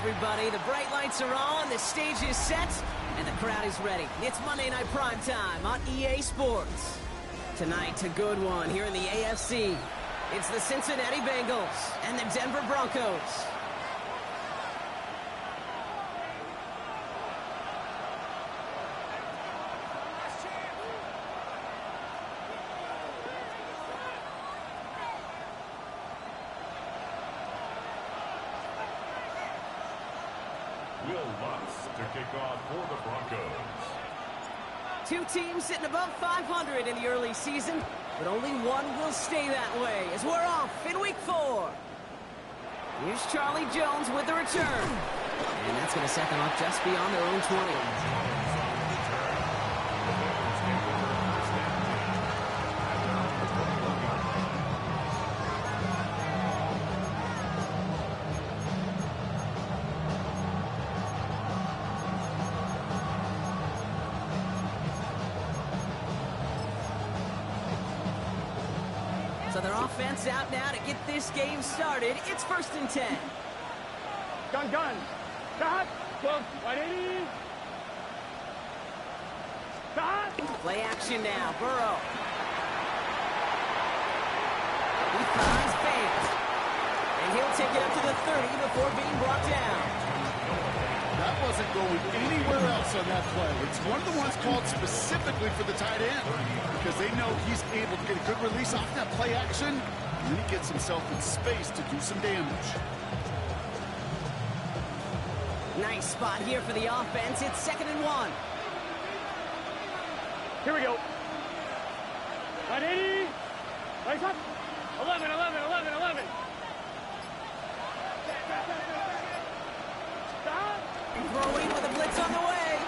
everybody. The bright lights are on, the stage is set, and the crowd is ready. It's Monday Night Primetime on EA Sports. Tonight, a good one here in the AFC. It's the Cincinnati Bengals and the Denver Broncos. Will Lutz to kick off for the Broncos. Two teams sitting above 500 in the early season, but only one will stay that way as we're off in week 4. Here's Charlie Jones with the return. And that's going to set them up just beyond their own 20. So their offense out now to get this game started. It's 1st and 10. Gun. Stop. 180. Stop. Play action now. Burrow. He finds Fant. And he'll take it up to the 30 before being brought down. That wasn't going anywhere else on that play. It's one of the ones called specifically for the tight end because they know he's able to get a good release off that play action, and then he gets himself in space to do some damage. Nice spot here for the offense. It's 2nd and 1. Here we go. 180. Right up. 11. Stop. Throwing with a blitz on the way.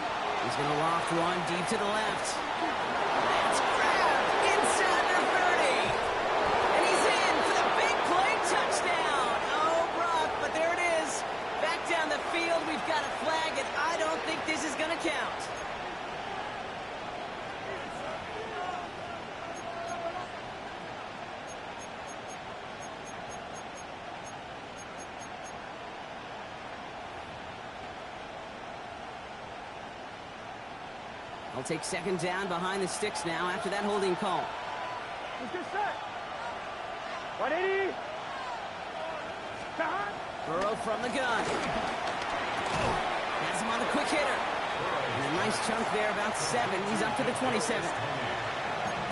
He's going to loft one deep to the left. That's grabbed inside the 30. And he's in for the big play touchdown. Oh, Brock, but there it is. Back down the field, we've got a flag, and I don't think this is going to count. I'll take 2nd down behind the sticks now after that holding call. Let's get set. 180. Stop. Burrow from the gun. Has him on the quick hitter. And a nice chunk there, about 7. He's up to the 27.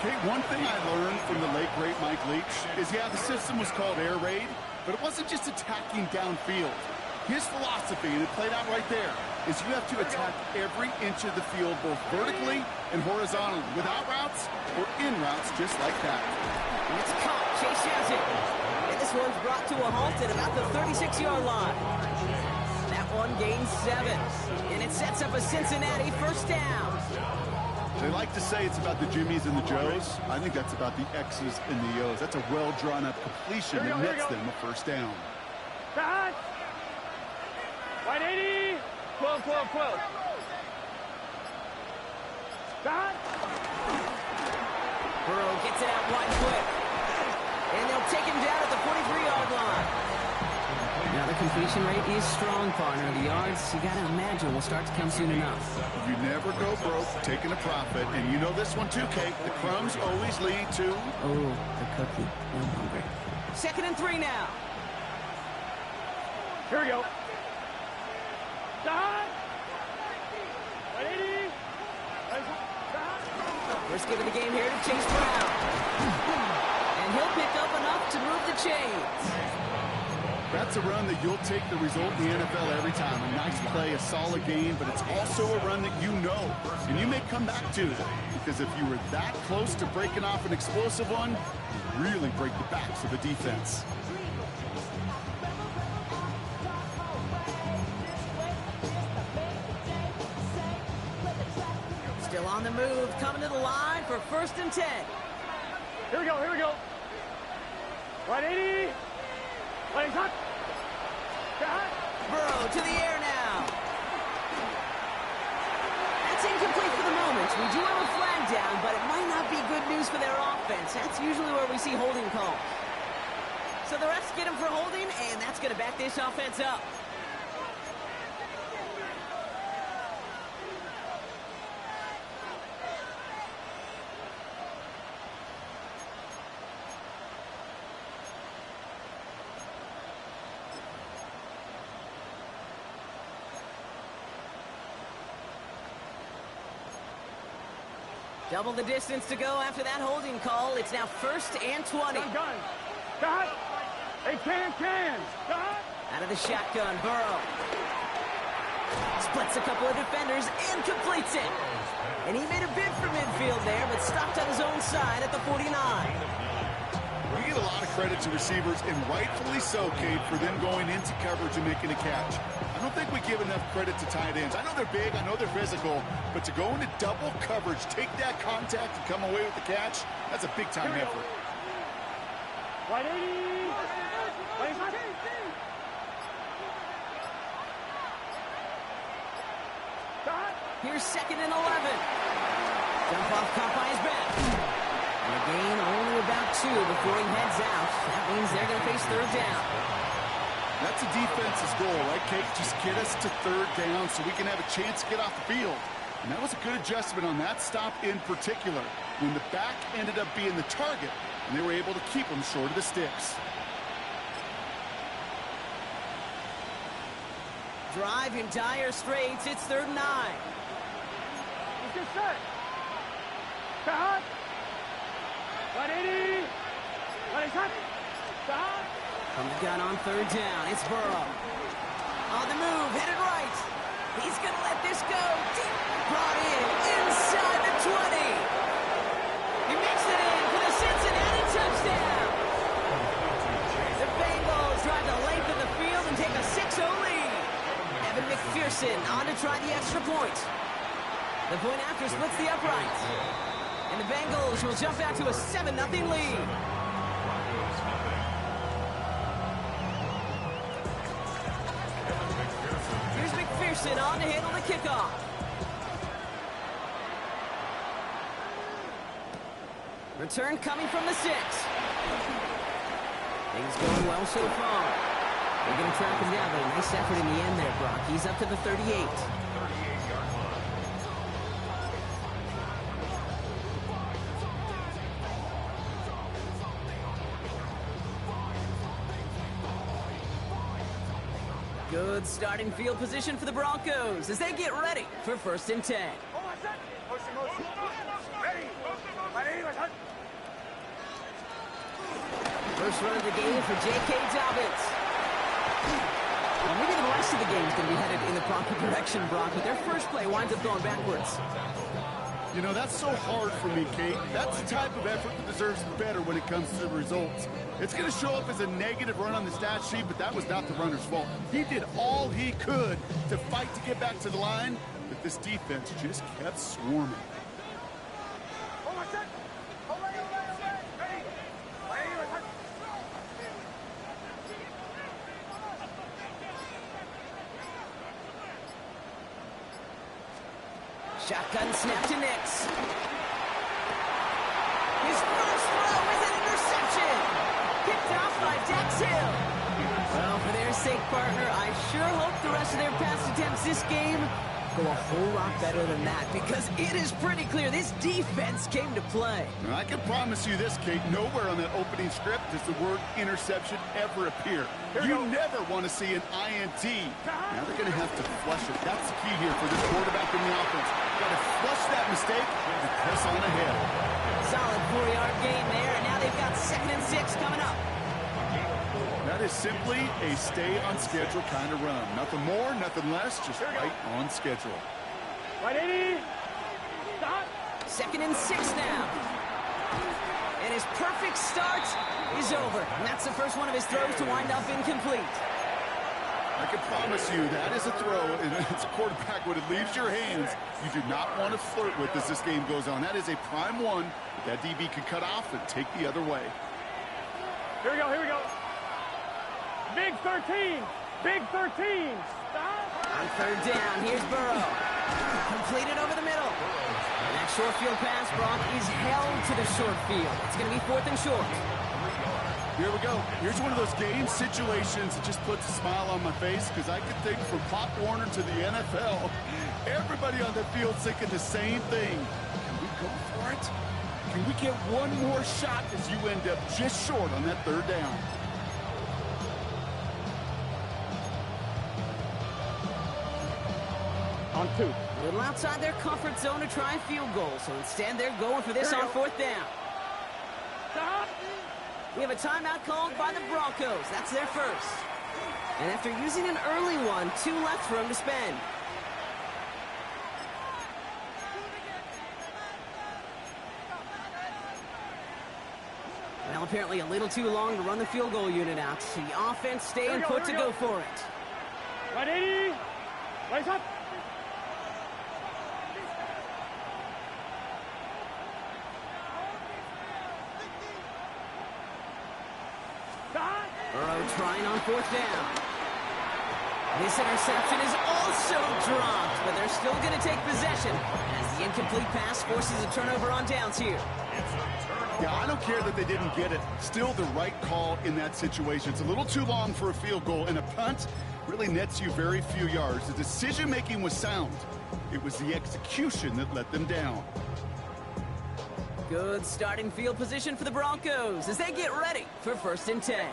Okay, one thing I learned from the late, great Mike Leach is, yeah, the system was called air raid, but it wasn't just attacking downfield. His philosophy, and it played out right there, is you have to attack every inch of the field, both vertically and horizontally, without routes or in routes, just like that. And it's caught. Chase has it. And this one's brought to a halt at about the 36-yard line. That one gains 7. And it sets up a Cincinnati 1st down. They like to say it's about the Jimmies and the Joes. I think that's about the X's and the O's. That's a well-drawn-up completion that nets them a 1st down. Stop. 180. 12. Stop. Burrow gets it out wide quick. And they'll take him down at the 43-yard line. Now the completion rate is strong, partner. The yards, you got to imagine, will start to come soon enough. You never go broke taking a profit. And you know this one too, Kate. The crumbs always lead to... Oh, the cookie. I'm hungry. 2nd and 3 now. Here we go. Stop. 180. Stop. First give of the game here to Chase Brown. And he'll pick up enough to move the chains. That's a run that you'll take the result in the NFL every time. A nice play, a solid game, but it's also a run that you know, and you may come back to. Because if you were that close to breaking off an explosive one, you really break the backs of the defense. Still on the move, coming to the line for 1st and 10. Here we go. 180. Legs up. Burrow to the air now. That's incomplete for the moment. We do have a flag down, but it might not be good news for their offense. That's usually where we see holding calls. So the refs get him for holding, and that's going to back this offense up. Double the distance to go after that holding call. It's now 1st and 20. Gun. Got. Hey, can. Got. Out of the shotgun, Burrow. Splits a couple of defenders and completes it. And he made a bid for midfield there, but stopped on his own side at the 49. We get a lot of credit to receivers, and rightfully so, Kate, for them going into coverage and making a catch. I don't think we give enough credit to tight ends. I know they're big, I know they're physical, but to go into double coverage, take that contact, and come away with the catch, that's a big-time effort. Right 80. Right hot. Here's 2nd and 11. Dump off caught by his back. And a gain only about 2 before he heads out. That means they're going to face 3rd down. That's a defense's goal, right, Kate? Just get us to 3rd down so we can have a chance to get off the field. And that was a good adjustment on that stop in particular, when the back ended up being the target, and they were able to keep them short of the sticks. Drive in dire straits. It's 3rd and 9. Let's get set. Got. Right 80. Right hot. Got. From the gun on 3rd down, it's Burrow. On the move, headed right. He's going to let this go. Deep, brought in, inside the 20. He makes it in for the Cincinnati touchdown. The Bengals drive the length of the field and take a 6-0 lead. Evan McPherson on to try the extra point. The point after splits the upright. And the Bengals will jump out to a 7-0 lead. Here's McPherson on to handle the kickoff. Return coming from the 6. Things going well so far. They're going to track him down, but a nice effort in the end there, Brock. He's up to the 38. 38-yard line. Good starting field position for the Broncos as they get ready for 1st and 10. First run of the game for J.K. Dobbins. Well, maybe the rest of the game is going to be headed in the proper direction, Brock, but their first play winds up going backwards. You know, that's so hard for me, Kate. That's the type of effort that deserves better when it comes to the results. It's going to show up as a negative run on the stat sheet, but that was not the runner's fault. He did all he could to fight to get back to the line, but this defense just kept swarming. Shotgun snap to Nix. His first throw is an interception. Picked off by Dax Hill. Well, for their sake, partner, I sure hope the rest of their pass attempts this game go a whole lot better than that, because it is pretty clear this defense came to play. Now, I can promise you this, Kate, nowhere on that opening script does the word interception ever appear. You never want to see an INT. Now they're going to have to flush it. That's the key here for this quarterback in the offense. Got to flush that mistake and press on ahead. Solid 4-yard gain there, and now they've got 2nd and 6 coming up. That is simply a stay-on-schedule kind of run. Nothing more, nothing less, just right on schedule. Right 80. Stop. 2nd and 6 now. And his perfect start is over. And that's the first one of his throws to wind up incomplete. I can promise you that is a throw, and it's a quarterback when it leaves your hands, you do not want to flirt with as this game goes on. That is a prime one that DB can cut off and take the other way. Here we go. Big 13. Big 13. Stop. On 3rd down, here's Burrow. Completed over the middle. And that short field pass, Brock, is held to the short field. It's going to be 4th and short. Here we go. Here's one of those game situations that just puts a smile on my face, because I can think from Pop Warner to the NFL, everybody on the field thinking the same thing. Can we go for it? Can we get one more shot as you end up just short on that 3rd down? On On 2. A little outside their comfort zone to try a field goal, so instead they're going for this on 4th down. Stop. We have a timeout called by the Broncos. That's their first. And after using an early one, 2 left for them to spend. Well, apparently a little too long to run the field goal unit out. The offense staying put to go for it. Right 80. Right up. Stop. Burrow trying on 4th down. This interception is also dropped, but they're still going to take possession as the incomplete pass forces a turnover on downs here. Yeah, I don't care that they didn't get it. Still the right call in that situation. It's a little too long for a field goal, and a punt really nets you very few yards. The decision-making was sound. It was the execution that let them down. Good starting field position for the Broncos as they get ready for 1st and 10.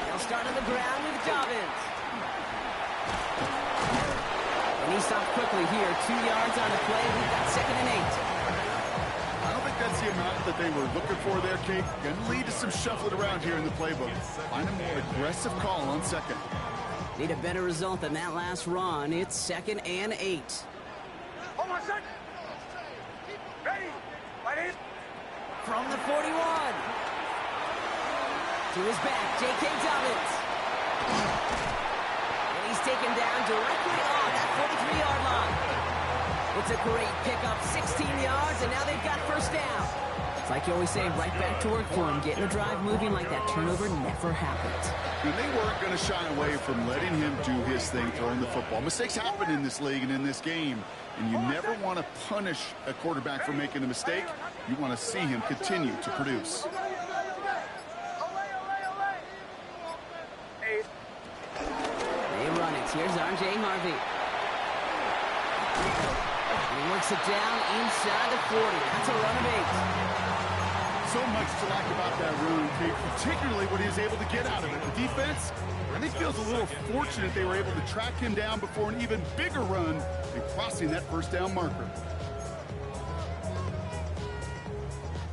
They'll start on the ground with Dobbins. And he stopped quickly here. 2 yards on the play. We've got 2nd and 8. I don't think that's the amount that they were looking for there, Kate. Going to lead to some shuffling around here in the playbook. Find a more aggressive call on 2nd. Need a better result than that last run. It's 2nd and 8. Hold on, set. Ready. Right 8. From the 41. To his back, J.K. Dobbins. And he's taken down directly on that 43-yard line. It's a great pickup, 16 yards, and now they've got 1st down. It's like you always say, right back to work for him, getting the drive moving like that turnover never happened. And they weren't going to shy away from letting him do his thing, throwing the football. Mistakes happen in this league and in this game, and you never want to punish a quarterback for making a mistake. You want to see him continue to produce. They run it. Here's R.J. Harvey. And he works it down inside the 40. That's a run of 8. So much to like about that run, Kate, particularly what he was able to get out of it. The defense, I think, feels a little fortunate they were able to track him down before an even bigger run and crossing that 1st down marker.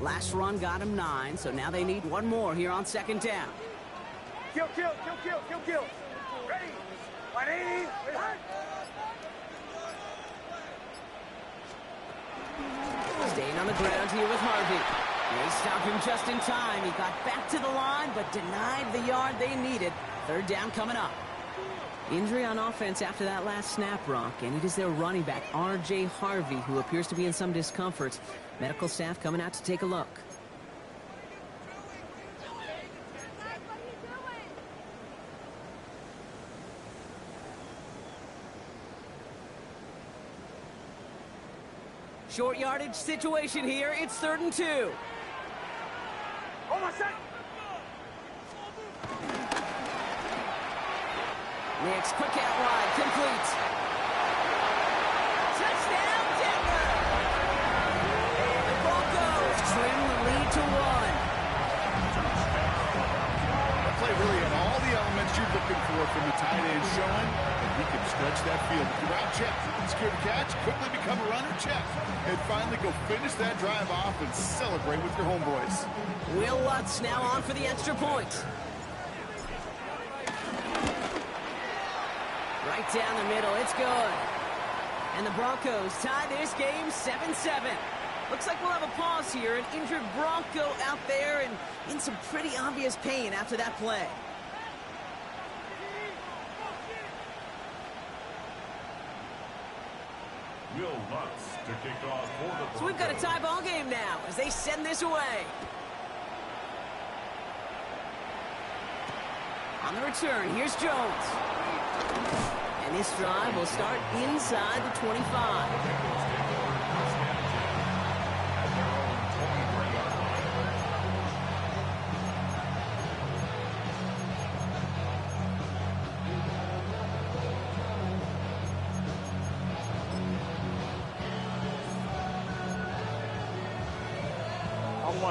Last run got him 9, so now they need one more here on 2nd down. Kill. Ready. 180. Staying on the ground here with Harvey. They stopped him just in time. He got back to the line, but denied the yard they needed. 3rd down coming up. Injury on offense after that last snap, Rock, and it is their running back, R.J. Harvey, who appears to be in some discomfort. Medical staff coming out to take a look. Short yardage situation here. It's 3rd and 2. Hold on, set. Next, quick out wide, complete. Touchdown, Denver! The Broncos trim the lead to 1. That play really had all the elements you're looking for from the tight end, showing that he can stretch that field. Route check, secure the catch, quickly become a runner, check. And finally go finish that drive off and celebrate with your homeboys. Will Lutz now on for the extra point. Right down the middle, it's good. And the Broncos tie this game 7-7. Looks like we'll have a pause here. An injured Bronco out there and in some pretty obvious pain after that play. Will Lutz to kick off for the Broncos. So we've got a tie ball game now as they send this away. On the return, here's Jones. And this drive will start inside the 25.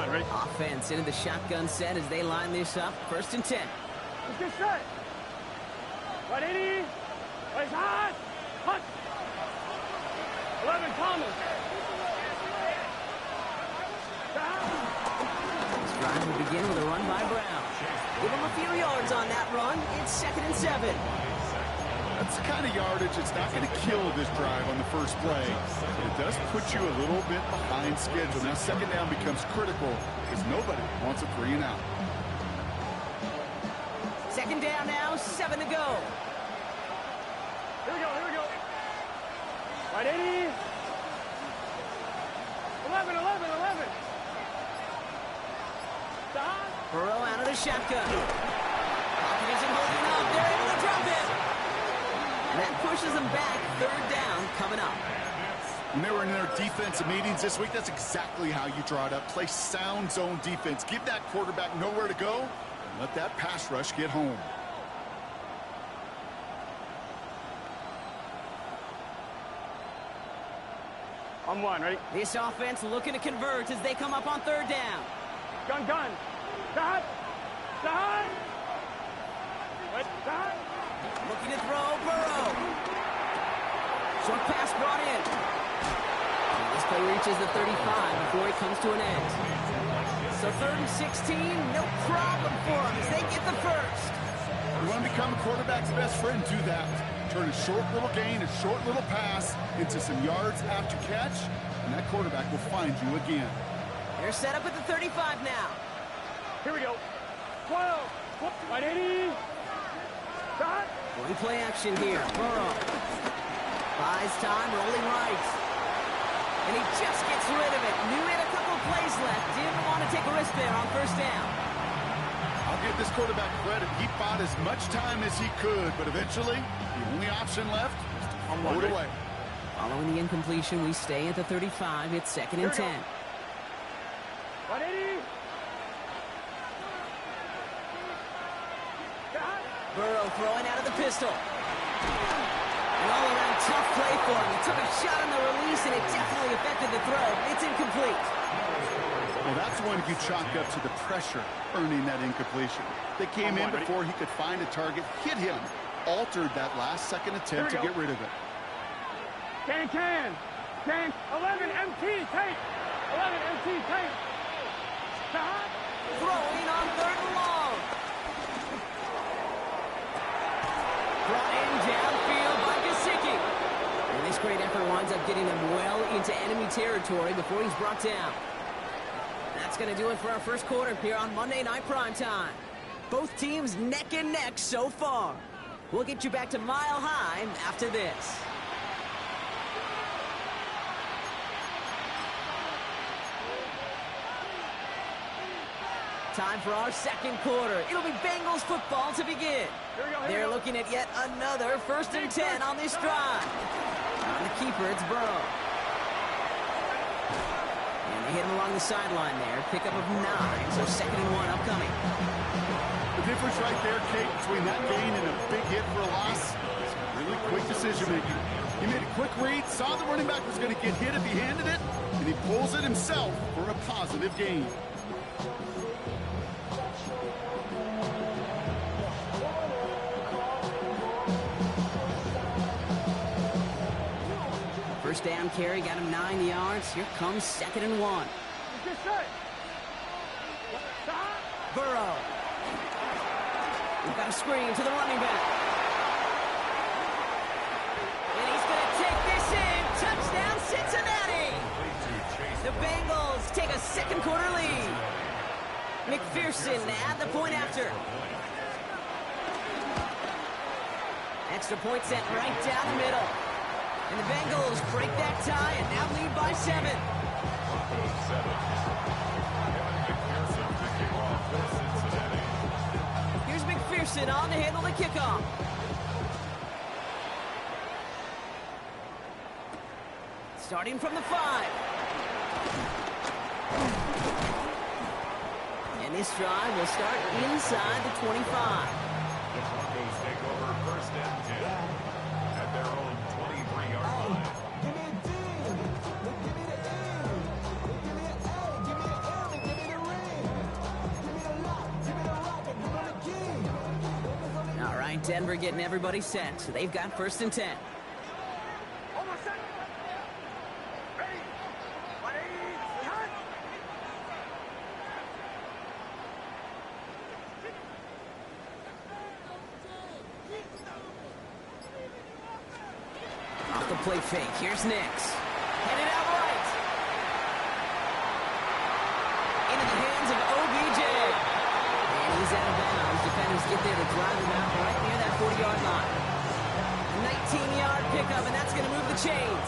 Right? Offense into the shotgun set as they line this up. 1st and 10. Let's get set. 180. Place hot. Hut. 11 Thomas. This drive will begin with a run by Brown. Give him a few yards on that run. It's 2nd and 7. That's the kind of yardage it's not going to kill this drive on the first play. But it does put you a little bit behind schedule. Now 2nd down becomes critical because nobody wants a 3 and out. 2nd down now, 7 to go. Here we go, here we go. 180. 11. Stop. Burrow out of the shotgun. Pocket isn't holding up. They're able to drop it. And that pushes them back. 3rd down coming up. When they were in their defensive meetings this week, that's exactly how you draw it up. Play sound zone defense. Give that quarterback nowhere to go. And let that pass rush get home. On 1, ready? This offense looking to convert as they come up on 3rd down. Gun. Stop. Wait, stop. Looking to throw, Burrow. Short pass brought in. And this play reaches the 35 before it comes to an end. So 3rd and 16, no problem for them as they get the first. You want to become a quarterback's best friend, do that. Turn a short little gain, a short little pass into some yards after catch, and that quarterback will find you again. They're set up at the 35 now. Here we go. 12. 180. Stop. Going play action here. Burrow buys time, rolling right. And he just gets rid of it. Knew he had a couple of plays left. Didn't want to take a risk there on 1st down. I'll give this quarterback credit. He fought as much time as he could, but eventually, the only option left was to throw it away. Following the incompletion, we stay at the 35. It's 2nd and 10. 180. Stop. Burrow throwing out of the pistol. An all-around tough play for him. He took a shot on the release, and it definitely affected the throw. It's incomplete. Well, that's one you chalk up to the pressure earning that incompletion. They came in before he could find a target, hit him, altered that last-second attempt to get rid of it. Can. 11 MT, take. 11 MT, take. Stop. Throwing on 3rd and long. Brought in downfield by Gesicki. And this great effort winds up getting him well into enemy territory before he's brought down. That's going to do it for our first quarter here on Monday Night Primetime. Both teams neck and neck so far. We'll get you back to Mile High after this. Time for our 2nd quarter. It'll be Bengals football to begin. They're looking at yet another 1st and 10 on this drive. On the keeper, it's Burrow. And they hit him along the sideline there. Pickup of 9, so 2nd and 1 upcoming. The difference right there, Kate, between that gain and a big hit for a loss is really quick decision-making. He made a quick read, saw the running back was going to get hit if he handed it, and he pulls it himself for a positive gain. First down carry got him 9 yards. Here comes 2nd and 1. Burrow. We've got a screen to the running back. And he's going to take this in. Touchdown, Cincinnati. The Bengals take a 2nd quarter lead. McPherson at the point after. Extra point set right down the middle. And the Bengals break that tie and now lead by 7. Here's McPherson on to handle the kickoff. Starting from the 5. And this drive will start inside the 25. The Broncos take over 1st and 10 at their own 23-yard line. right, Denver getting everybody set. So they've got 1st and 10. Almost set. Ready. 180. Cut. Off the play fake. Here's Nix. Headed out right. Into the hands of OBJ. And he's out of bounds. Defenders get there to drive him out right near that 40-yard line. 19-yard pickup, and that's going to move the chains.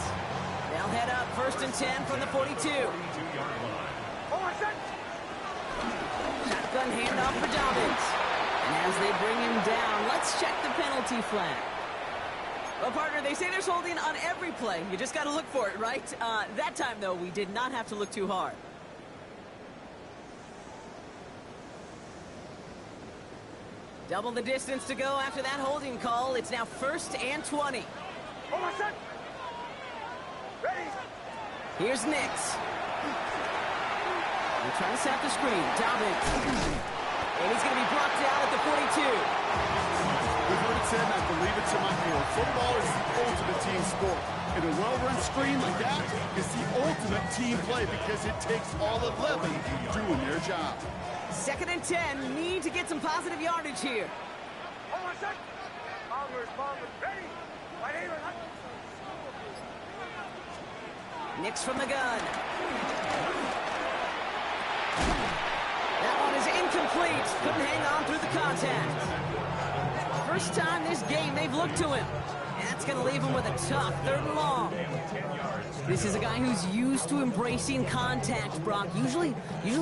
They'll head up 1st and 10 from the 42. 42-yard line. Almost set. Shotgun handoff for Dobbins. And as they bring him down, let's check the penalty flag. Well, partner, they say there's holding on every play. You just got to look for it, right? That time, though, we did not have to look too hard. Double the distance to go after that holding call. It's now 1st and 20. Almost set. Ready. Here's Nix. They're trying to set the screen. Dobbins. And he's going to be brought down at the 42. We've heard it said, and I believe it to my core. Football is the ultimate team sport. And a well-run screen like that is the ultimate team play because it takes all 11 doing their job. 2nd and 10. Need to get some positive yardage here. Almost set. Bombers. Ready. 180. Nix from the gun. That one is incomplete. Couldn't hang on through the contact. First time this game they've looked to him. And that's going to leave him with a tough 3rd and long. This is a guy who's used to embracing contact, Brock. Usually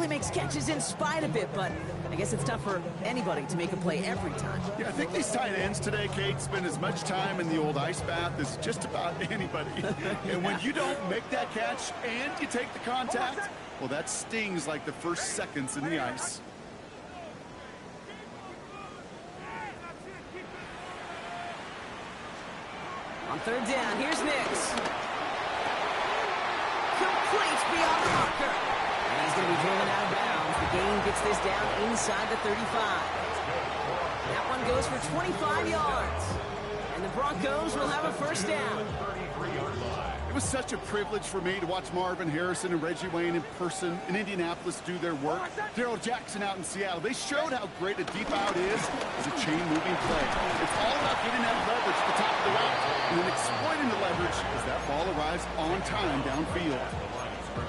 makes catches in spite of it, but I guess it's tough for anybody to make a play every time. Yeah, I think these tight ends today, Kate, spend as much time in the old ice bath as just about anybody. And when you don't make that catch and you take the contact, well, that stings like the first seconds in the ice. On 3rd down, here's Nix. Complete beyond the marker. And he's going to be driven out of bounds. The gain gets this down inside the 35. That one goes for 25 yards. And the Broncos will have a 1st down. It was such a privilege for me to watch Marvin Harrison and Reggie Wayne in person in Indianapolis do their work. Daryl Jackson out in Seattle. They showed how great a deep out is as a chain-moving play. It's all about getting that leverage at the top of the route and then exploiting the leverage as that ball arrives on time downfield.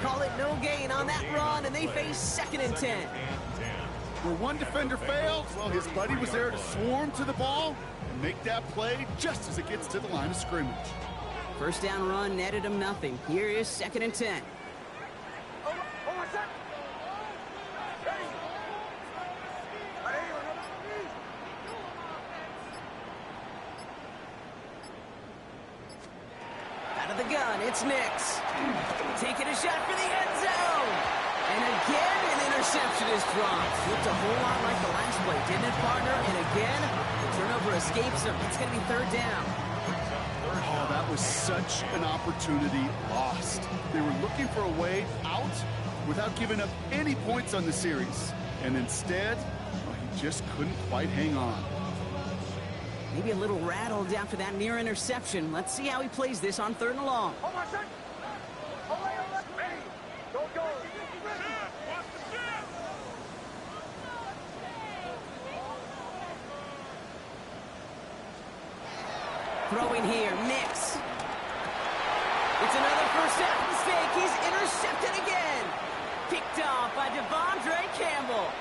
Call it no gain on that run, and they face 2nd and 10. Where one defender failed, well, his buddy was there to swarm to the ball and make that play just as it gets to the line of scrimmage. 1st down run netted him nothing. Here is 2nd and 10. Almost set. Ready. 180. Out of the gun, it's Nix. Taking a shot for the end zone. And again, an interception is dropped. Looked a whole lot like the last play, didn't it, partner? And again, the turnover escapes him. It's going to be 3rd down. Oh, that was such an opportunity lost. They were looking for a way out without giving up any points on the series. And instead, well, he just couldn't quite hang on. Maybe a little rattled after that near interception. Let's see how he plays this on 3rd and long. Almost set. Ready. Go. Throwing here, Nix. It's another 1st down mistake. He's intercepted again. Picked off by Devondre Campbell.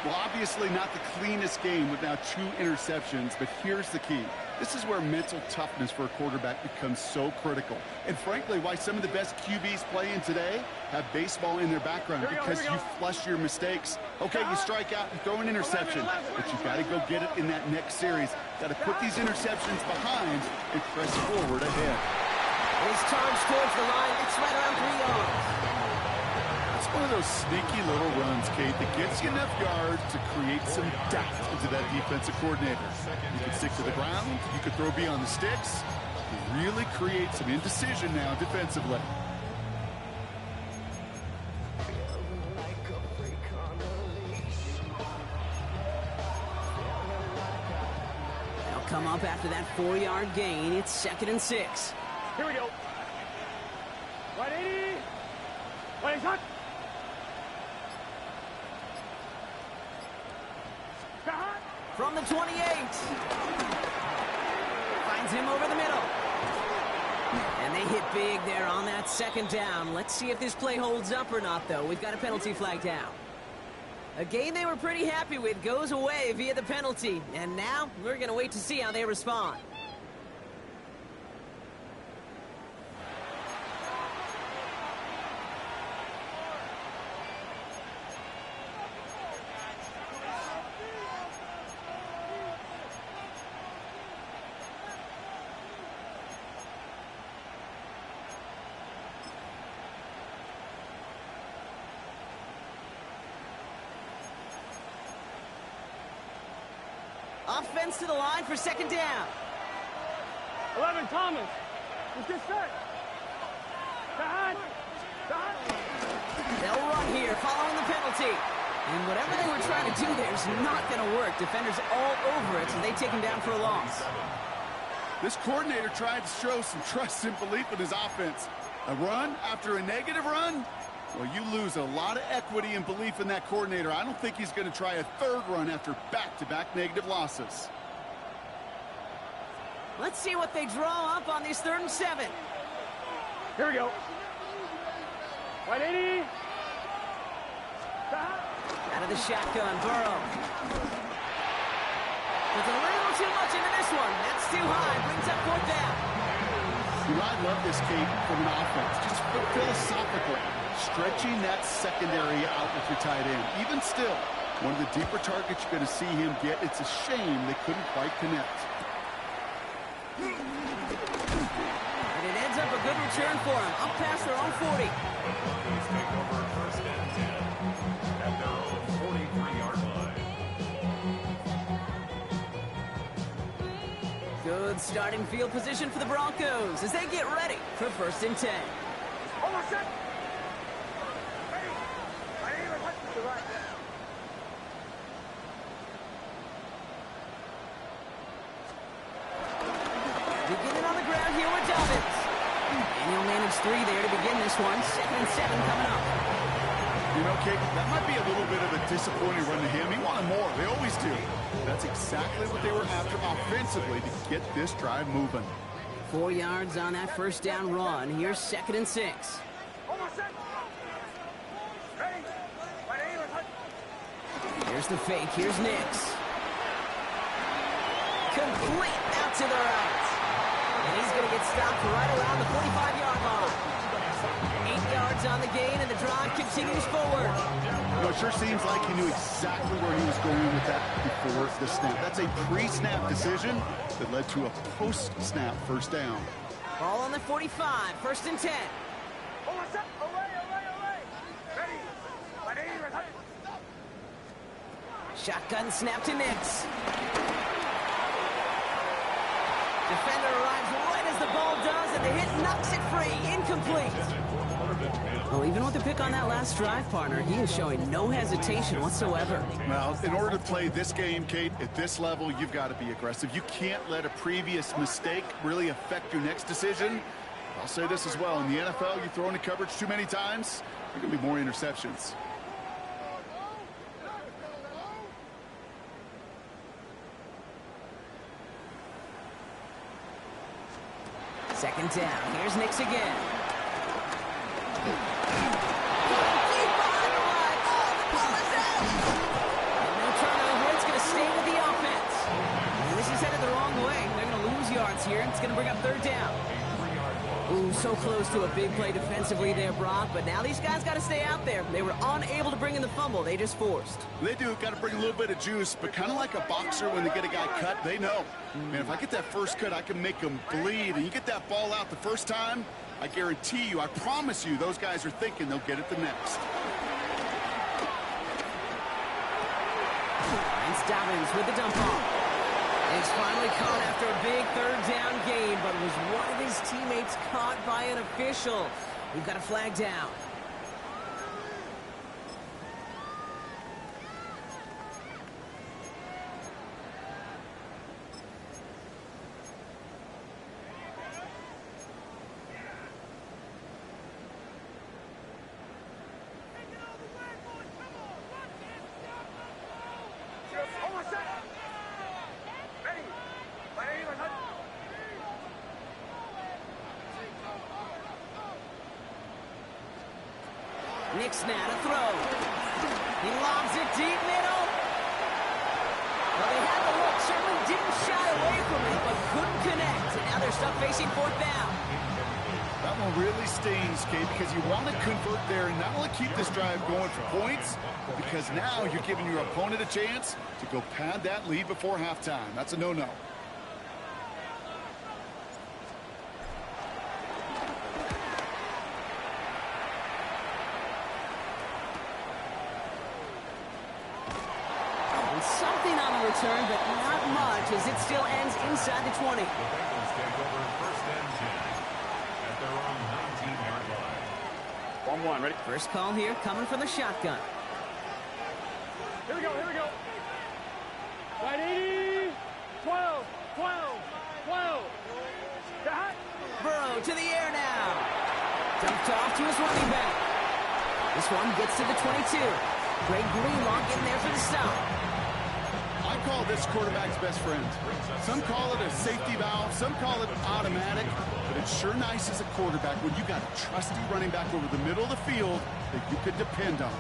Well, obviously not the cleanest game with now 2 interceptions, but here's the key. This is where mental toughness for a quarterback becomes so critical. And frankly, why some of the best QBs playing today have baseball in their background, because you flush your mistakes. Okay, you strike out and throw an interception, but you've got to go get it in that next series. Got to put these interceptions behind and press forward ahead. He's charged towards the line. It's right around 3 yards. It's one of those sneaky little runs, Kate, that gets you enough yards to create some doubt into that defensive coordinator. You can stick to the ground. You can throw beyond the sticks. You really create some indecision now defensively. come up after that 4-yard gain. It's 2nd and 6. Here we go. 180. 180 shot. From the 28. Finds him over the middle. And they hit big there on that 2nd down. Let's see if this play holds up or not, though. We've got a penalty flag down. A game they were pretty happy with goes away via the penalty. And now we're going to wait to see how they respond. Offense to the line for 2nd down. 11, Thomas. It's just set. They'll run here following the penalty. And whatever they were trying to do there is not going to work. Defenders all over it, so they take him down for a loss. This coordinator tried to show some trust and belief in his offense. A run after a negative run? Well, you lose a lot of equity and belief in that coordinator. I don't think he's going to try a 3rd run after back-to-back negative losses. Let's see what they draw up on these 3rd and 7. Here we go. 180. Out of the shotgun, Burrow. Puts a little too much into this one. That's too high. Brings up 4th down. You know, I love this, Kate, from an offense. Just philosophically, stretching that secondary out with your tight end. Even still, one of the deeper targets you're going to see him get. It's a shame they couldn't quite connect. And it ends up a good return for him. Up past their own 40. Buccaneers take over 1st and 10 at their own 43-yard line. Good starting field position for the Broncos as they get ready for 1st and 10. Almost set. Beginning on the ground here with Dobbins. And he'll manage 3 there to begin this one. 2nd and 7 coming up. You know, Kate, that might be a little bit of a disappointing run to him. He wanted more. They always do. That's exactly what they were after offensively to get this drive moving. 4 yards on that 1st down run. Here's 2nd and 6. Here's the fake. Here's Nix. Complete out to the right. And he's going to get stopped right around the 45-yard line. 8 yards on the gain, and the drive continues forward. You know, it sure seems like he knew exactly where he was going with that before the snap. That's a pre-snap decision that led to a post-snap 1st down. Ball on the 45, 1st and 10. Shotgun snap to Nix. Defender arrives right as the ball does, and the hit knocks it free. Incomplete. Well, even with the pick on that last drive, partner, he is showing no hesitation whatsoever. Well, in order to play this game, Kate, at this level, you've got to be aggressive. You can't let a previous mistake really affect your next decision. I'll say this as well. In the NFL, you throw into coverage too many times, there are going to be more interceptions. Second down. Here's Nix again. Deep behind the line. Oh, the ball is out. And no turnover. It's going to stay with the offense. And this is headed the wrong way. They're going to lose yards here. It's going to bring up 3rd down. Ooh, so close to a big play defensively there, Brock. But now these guys got to stay out there. They were unable to bring in the fumble. They just forced. They do. Got to bring a little bit of juice, but kind of like a boxer when they get a guy cut, they know. Man, if I get that first cut, I can make them bleed. And you get that ball out the first time, I guarantee you, I promise you, those guys are thinking they'll get it the next. It's Dobbins with the dump off. He's finally caught after a big 3rd down gain, but was one of his teammates caught by an official. We've got a flag down. Nick's now to throw. He lobs it deep middle. Well, they had the look. Sherman didn't shy away from it, but couldn't connect. And now they're stuck facing fourth down. That one really stings, Kate, because you want to convert there and not only keep this drive going for points, because now you're giving your opponent a chance to go pad that lead before halftime. That's a no-no. Something on the return, but not much, as it still ends inside the 20. The Bengals take over first and 10 at their own 19-yard line. 1-1, ready? First call here, coming from the shotgun. Here we go, here we go. Right 80, 12, 12, 12. That. Burrow to the air now. Dumped off to his running back. This one gets to the 22. Greg Greenlaw getting there for the stop. I call this quarterback's best friend. Some call it a safety valve, some call it automatic, but it's sure nice as a quarterback when you got a trusty running back over the middle of the field that you could depend on.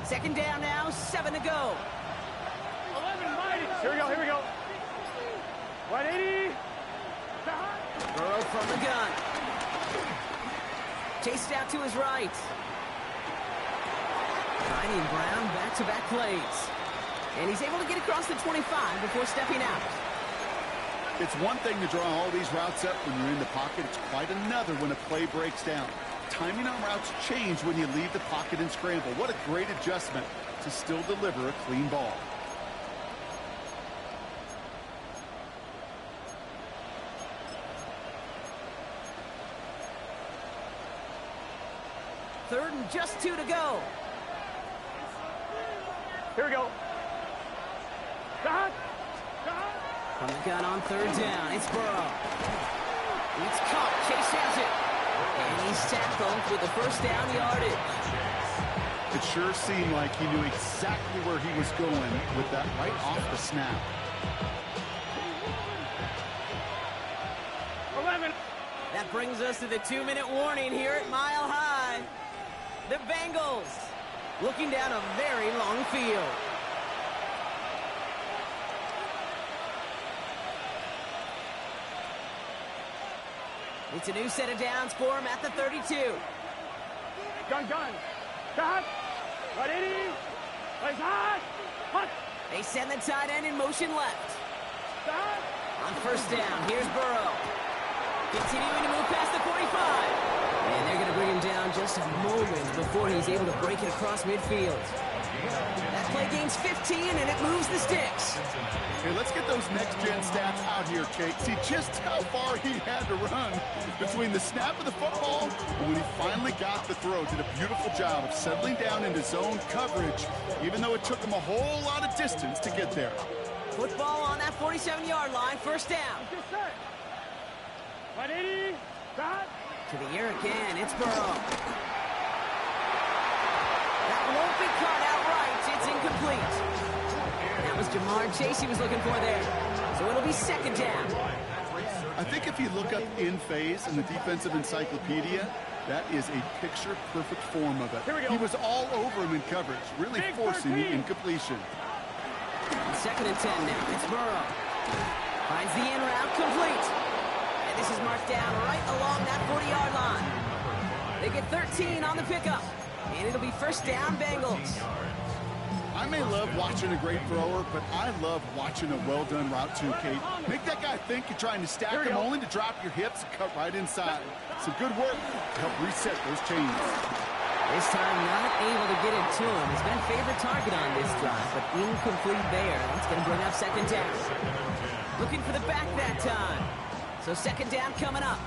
Second down now, 7 to go. 11 mighty. Here we go, here we go. 180. Burrow from the gun. Chased out to his right. Finding Brown back-to-back plays. And he's able to get across the 25 before stepping out. It's one thing to draw all these routes up when you're in the pocket. It's quite another when a play breaks down. Timing on routes change when you leave the pocket and scramble. What a great adjustment to still deliver a clean ball. Third and just 2 to go. Here we go. That. From the gun on third down, it's Burrow. It's caught, Chase has it. And he's tackled with the first down yardage. It sure seemed like he knew exactly where he was going with that right off the snap. 11. That brings us to the 2-minute warning here at Mile High. The Bengals looking down a very long field. It's a new set of downs for him at the 32. Gun. That. 180. Like that. Hut. They send the tight end in motion left. That. On first down, here's Burrow. Continuing to move past the 45. And they're going to bring him down just a moment before he's able to break it across midfield. That play gains 15, and it moves the sticks. Okay, let's get those next-gen stats out here, Kate. See just how far he had to run between the snap of the football and when he finally got the throw. Did a beautiful job of settling down into zone coverage, even though it took him a whole lot of distance to get there. Football on that 47-yard line, first down. Just set. 180. That. To the air again, it's Burrow. That won't be caught outright. It's incomplete. That was Jamar Chase he was looking for there. So it'll be second down. I think if you look up in phase in the defensive encyclopedia, that is a picture-perfect form of it. Here we go. He was all over him in coverage, really Big forcing the 13. incompletion. Second and 10 now. It's Burrow. Finds the in route complete. And this is marked down right along that 40-yard line. They get 13 on the pickup. And it'll be first down, Bengals. I may love watching a great thrower, but I love watching a well-done route too, Kate. Make that guy think you're trying to stack him only to drop your hips and cut right inside. Some good work to help reset those chains. This time not able to get it to him. He's been favorite target on this drive, but incomplete there. That's going to bring up second down. Looking for the back that time. So second down coming up.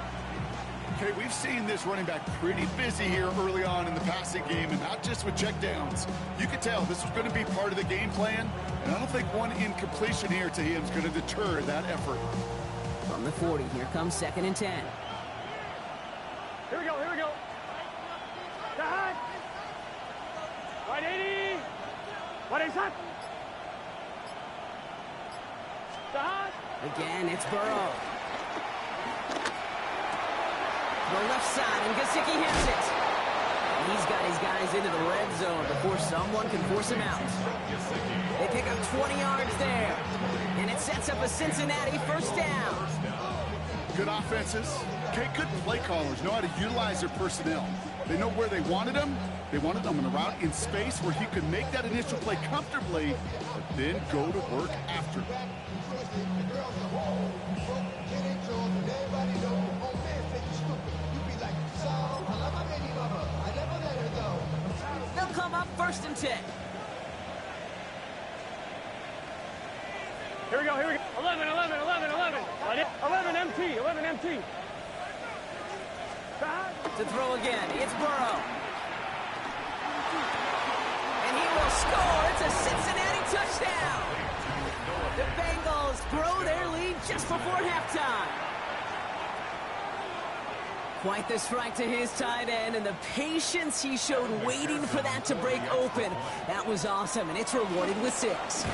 Okay, we've seen this running back pretty busy here early on in the passing game, and not just with checkdowns. You could tell this was going to be part of the game plan, and I don't think one incompletion here to him is going to deter that effort. From the 40, here comes second and 10. Here we go, here we go. Side. 180. 180. Side. Again, it's Burrow. The left side, and Gesicki has it. He's got his guys into the red zone before someone can force him out. They pick up 20 yards there, and it sets up a Cincinnati first down. Good offenses. Okay, good play callers know how to utilize their personnel. They know where they wanted them. They wanted them in a route in space where he could make that initial play comfortably, but then go to work after. They'll come up 1st and 10. Here we go, here we go. 11, 11, 11, 11. 11 MT, 11 MT. Side. To throw again, it's Burrow. And he will score. It's a Cincinnati touchdown. The Bengals grow their lead just before halftime. Quite the strike to his tight end, and the patience he showed waiting for that to break open. That was awesome, and it's rewarded with 6.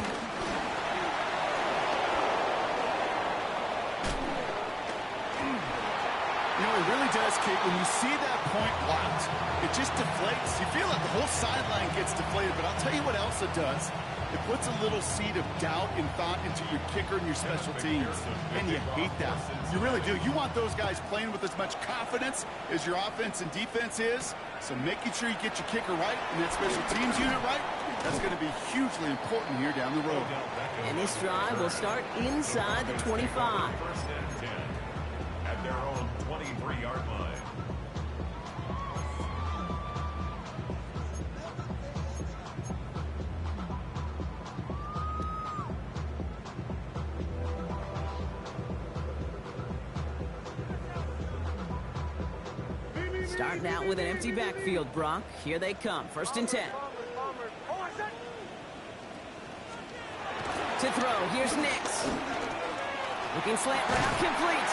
You know, it really does, Kate. When you see that point blocked, it just deflates. You feel like the whole sideline gets deflated, but I'll tell you what else it does. It puts a little seed of doubt and thought into your kicker and your special teams, and you hate that. You really do. You want those guys playing with as much confidence as your offense and defense is, so making sure you get your kicker right and that special teams unit right, that's going to be hugely important here down the road. And this drive will start inside the 25. 1st and 10 at their own 23-yard line. Starting out with an empty backfield, Brock. Here they come, 1st and 10. To throw, here's Nix. Looking slant route, complete.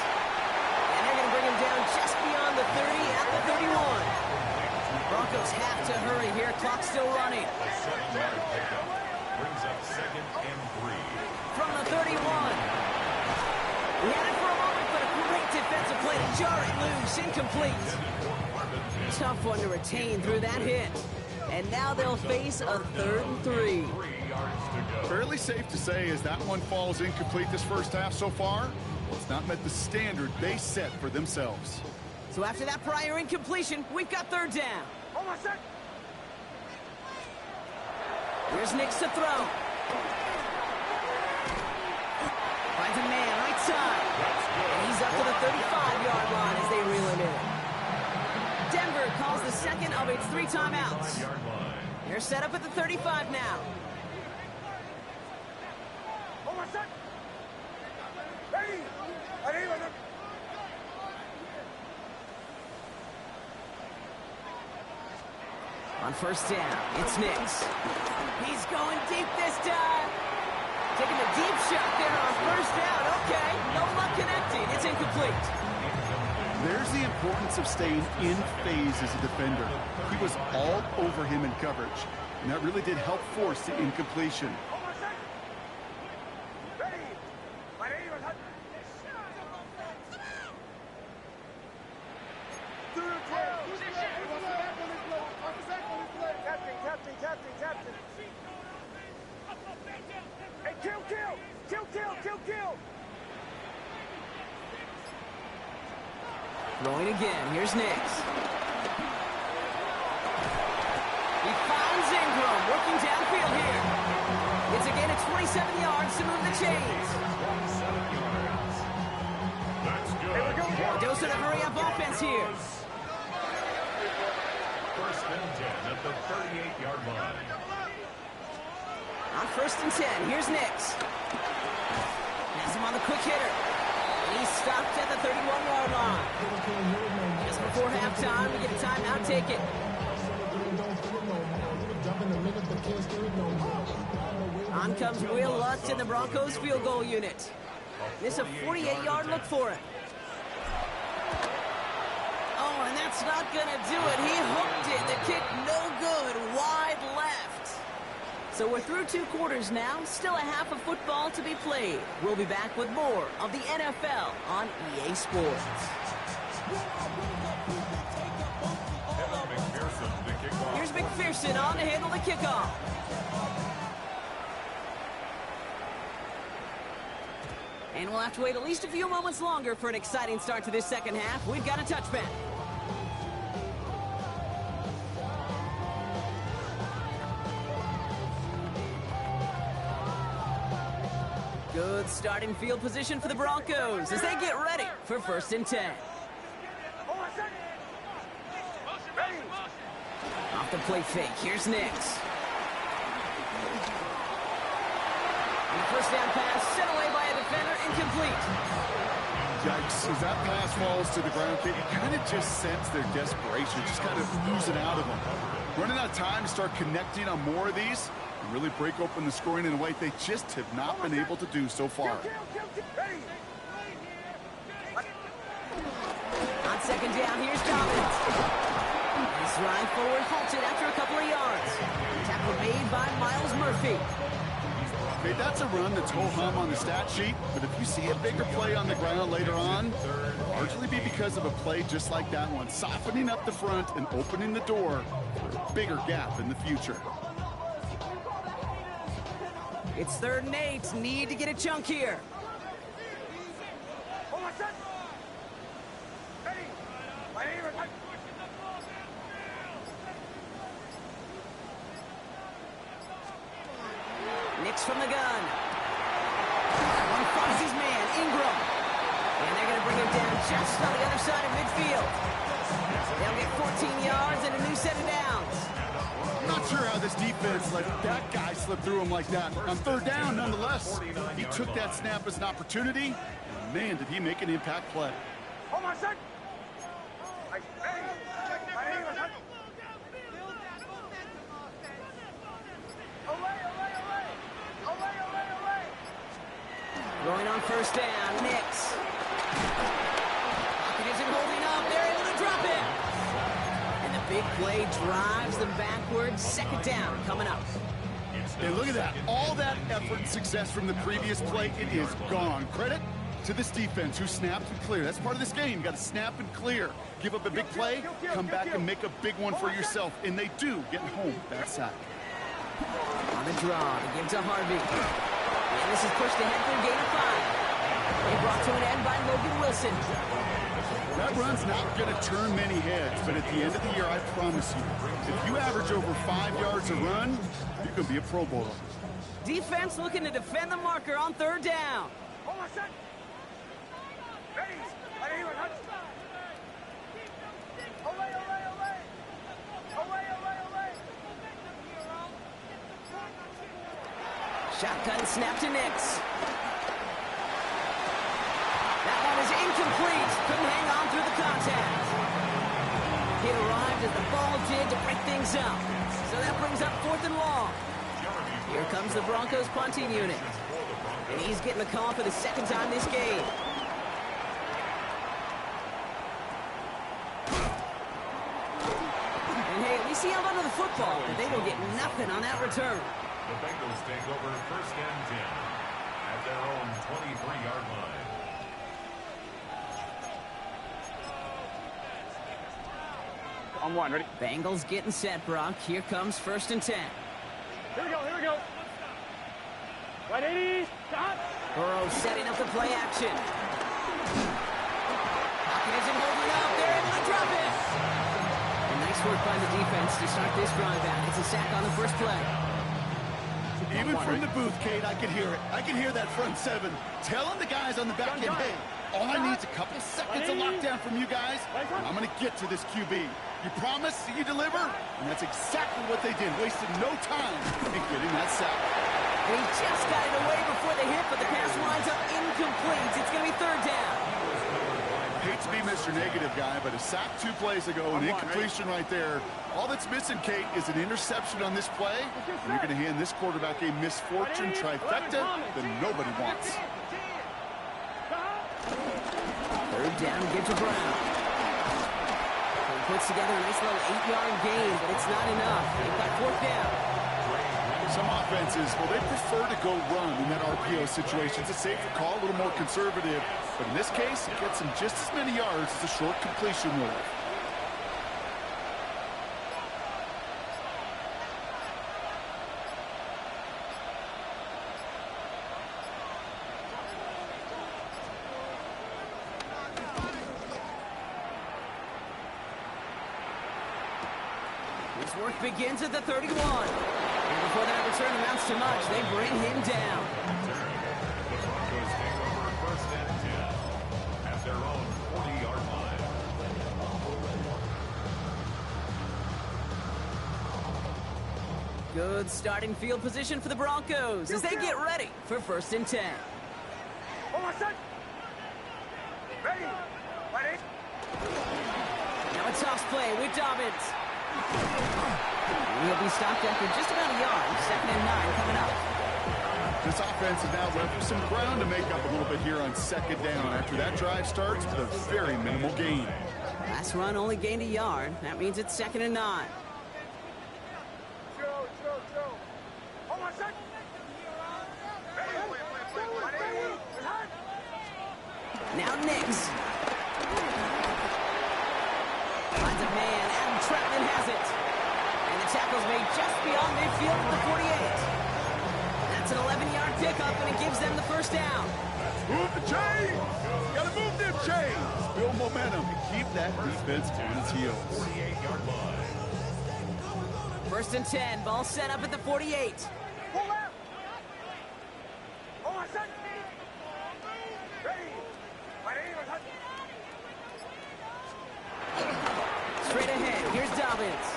And they're going to bring him down just beyond the 30 at the 31. Broncos have to hurry here, clock's still running. 7-yard pickup brings up 2nd and 3. From the 31. He had it for a moment, but a great defensive play to jar it loose, incomplete. Tough one to retain through that hit. And now they'll face a 3rd and 3. 3 yards to go. Fairly safe to say as that one falls incomplete this first half so far, well, it's not met the standard they set for themselves. So after that prior incompletion, we've got 3rd down. Here's Nix to throw. Finds a man right side. And he's up to the 35-yard line as they reel him in. Denver calls the second of its 3 timeouts. They're set up at the 35 now. On 1st down, it's Nix. He's going deep this time. Taking a deep shot there on 1st down. Okay, no luck connecting. It's incomplete. There's the importance of staying in phase as a defender. He was all over him in coverage, and that really did help force the incompletion. Throwing again. Here's Nix. He finds Ingram working downfield here. It's again at 27 yards to move the chains. 27 yards. That's good. Dose of the hurry-up offense here. 1st and 10 at the 38-yard line. On 1st and 10, here's Nix. Has him on the quick hitter. He's stopped at the 31-yard line. Just before halftime, we get a timeout taken. On comes Will Lutz in the Broncos field goal unit. This is a 48-yard look for him. Oh, and that's not going to do it. He hooked it. The kick no good, wide left. So we're through 2 quarters now. Still a half of football to be played. We'll be back with more of the NFL on EA Sports. Here's McPherson on to handle the kickoff. And we'll have to wait at least a few moments longer for an exciting start to this second half. We've got a touchback. Good starting field position for the Broncos as they get ready for 1st and 10. Off the play fake, here's Nix. And the first down pass sent away by a defender, incomplete. Yikes, as that pass falls to the ground, you kind of just sense their desperation, just kind of oozing out of them. Running out of time to start connecting on more of these and really break open the scoring in a way they just have not been able to do so far. On 2nd down, here's Dobbins. This ride forward halted after a couple of yards. Tackle made by Miles Murphy. Okay, that's a run that's ho-hum on the stat sheet, but if you see a bigger play on the ground later on, it'll largely be because of a play just like that one, softening up the front and opening the door for a bigger gap in the future. It's 3rd and 8. Need to get a chunk here. Nix from the gun. One finds his man, Ingram. And they're going to bring him down just on the other side of midfield. They'll get 14 yards and a new set of downs. I'm not sure how this defense let that guy slip through him like that. On 3rd down, nonetheless, he took that snap as an opportunity, and man, did he make an impact play. Going on 1st down, Nix. Pocket isn't holding up. They're able to drop it. And the big play drives them backwards. 2nd down coming up. And look at that. All that effort and success from the previous play, it is gone. Credit to this defense who snapped and cleared. That's part of this game. You got to snap and clear. Give up a big play, come back and make a big one for yourself. And they do get home that sack. On the draw, they give to Harvey. And this is pushed ahead for a gain of 5. They brought to an end by Logan Wilson. That run's not going to turn many heads, but at the end of the year, I promise you, if you average over 5 yards a run, you could be a Pro Bowler. Defense looking to defend the marker on 3rd down. Shotgun snap to Nix. That one is incomplete. Couldn't hang on through the contact. He arrived as the ball did to break things up. So that brings up 4th and long. Here comes the Broncos punting unit. And he's getting the call for the 2nd time this game. And hey, at least he held onto the football, but they will get nothing on that return. The Bengals take over 1st and 10 at their own 23-yard line. On 1, ready? Bengals getting set, Brock. Here comes 1st and 10. Here we go. Right 80, stop. Burrow setting up the play action. Pocket isn't holding up. They're able to drop it. And nice work by the defense to start this drive out. It's a sack on the first play. Even from the booth, Kate, I could hear it. I could hear that front 7 telling the guys on the back end, hey, all I need is a couple seconds of lockdown from you guys, and I'm going to get to this QB. You promise, you deliver, and that's exactly what they did. Wasted no time in getting that sack. He just got it away before the hit, but the pass winds up incomplete. It's going to be 3rd down. Hate to be Mr. Negative guy, but a sack 2 plays ago, an incompletion right there. All that's missing, Kate, is an interception on this play, and you're going to hand this quarterback a misfortune trifecta that nobody wants. 3rd down, give to Brown. puts together a nice little 8-yard gain, but it's not enough. They've got fourth down. Some offenses, well, they prefer to go run in that RPO situation. It's a safer call, a little more conservative. But in this case, it gets them just as many yards as a short completion would have. His work begins at the 31. And before that return amounts to much, they bring him down. The Broncos take over first and 10 at their own 40-yard line. Good starting field position for the Broncos as they get ready for first and 10. Ready? Now a toss play with Dobbins. He'll be stopped after just about a yard. Second and 9 coming up. This offense is now left with some ground to make up a little bit here on second down after that drive starts with a very minimal gain. Last run only gained a yard. That means it's second and 9. Hold on a sec. Now Nix. Finds a man. Adam Troutman has it. And the tackle's made just beyond midfield at the 48. That's an 11-yard pickup, and it gives them the first down. Move the chains! Gotta move them chains! Build momentum and keep that defense on its heels. 48-yard line. First and 10. Ball set up at the 48. Pull out. Hold on a sec. Ready? Straight ahead. Here's Dobbins.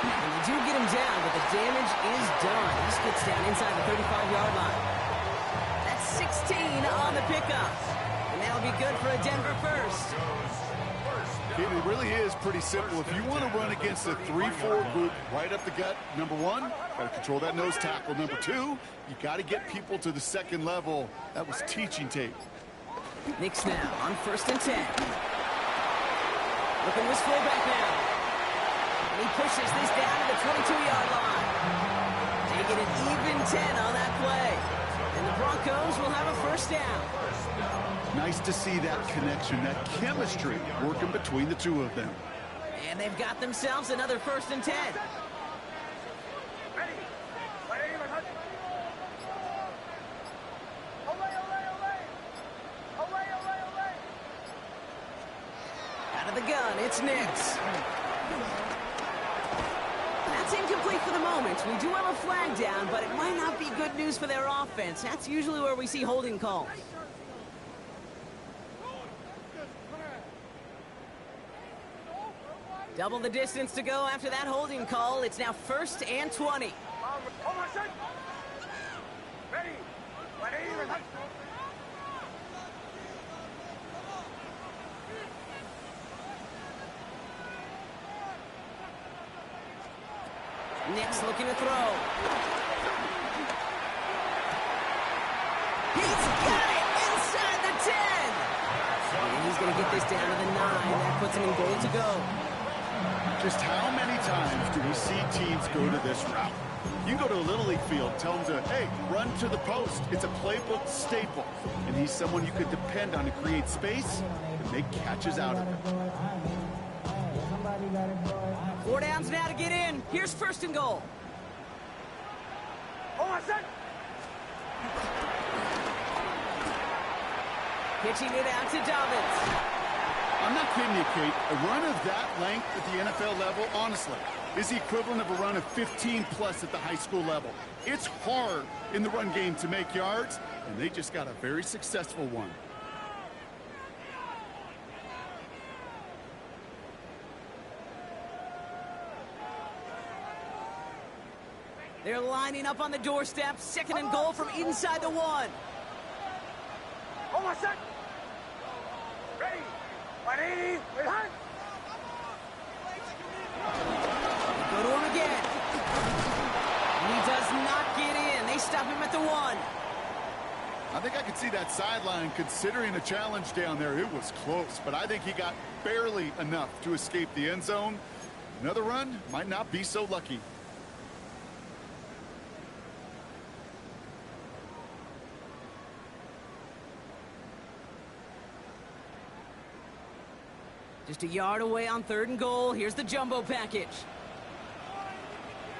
And they do get him down, but the damage is done. He gets down inside the 35-yard line. That's 16 on the pickup. And that'll be good for a Denver first. It really is pretty simple. If you want to run against a 3-4 group right up the gut, number one, got to control that nose tackle. Number two, you got to get people to the second level. That was teaching tape. Nix now on first and 10. Looking his fullback now. And he pushes this down to the 22-yard line. Taking an even 10 on that play. And the Broncos will have a first down. Nice to see that connection, that chemistry working between the two of them. And they've got themselves another first and 10. Ready? Out of the gun, it's Nix. That's incomplete for the moment. We do have a flag down, but it might not be good news for their offense. That's usually where we see holding calls. Double the distance to go after that holding call. It's now first and 20. Hold on a sec. Ready? Nix looking to throw. He's got it inside the 10. And he's going to get this down to the 9. That puts him in goal to go. Just how many times do we see teams go to this route? You go to a Little League field, tell them to, hey, run to the post. It's a playbook staple. And he's someone you could depend on to create space and make catches out of it. 4 downs now to get in. Here's first and goal. Hold on a sec. Pitching it out to Dobbins. I'm not kidding you, Kate. A run of that length at the NFL level, honestly, is the equivalent of a run of 15-plus at the high school level. It's hard in the run game to make yards, and they just got a very successful one. They're lining up on the doorstep. Second and goal from inside the 1. Hold on a sec. Ready? Behind. Go to him again. And he does not get in. They stop him at the 1. I think I could see that sideline considering a challenge down there. It was close, but I think he got barely enough to escape the end zone. Another run might not be so lucky. Just a yard away on 3rd and goal. Here's the jumbo package.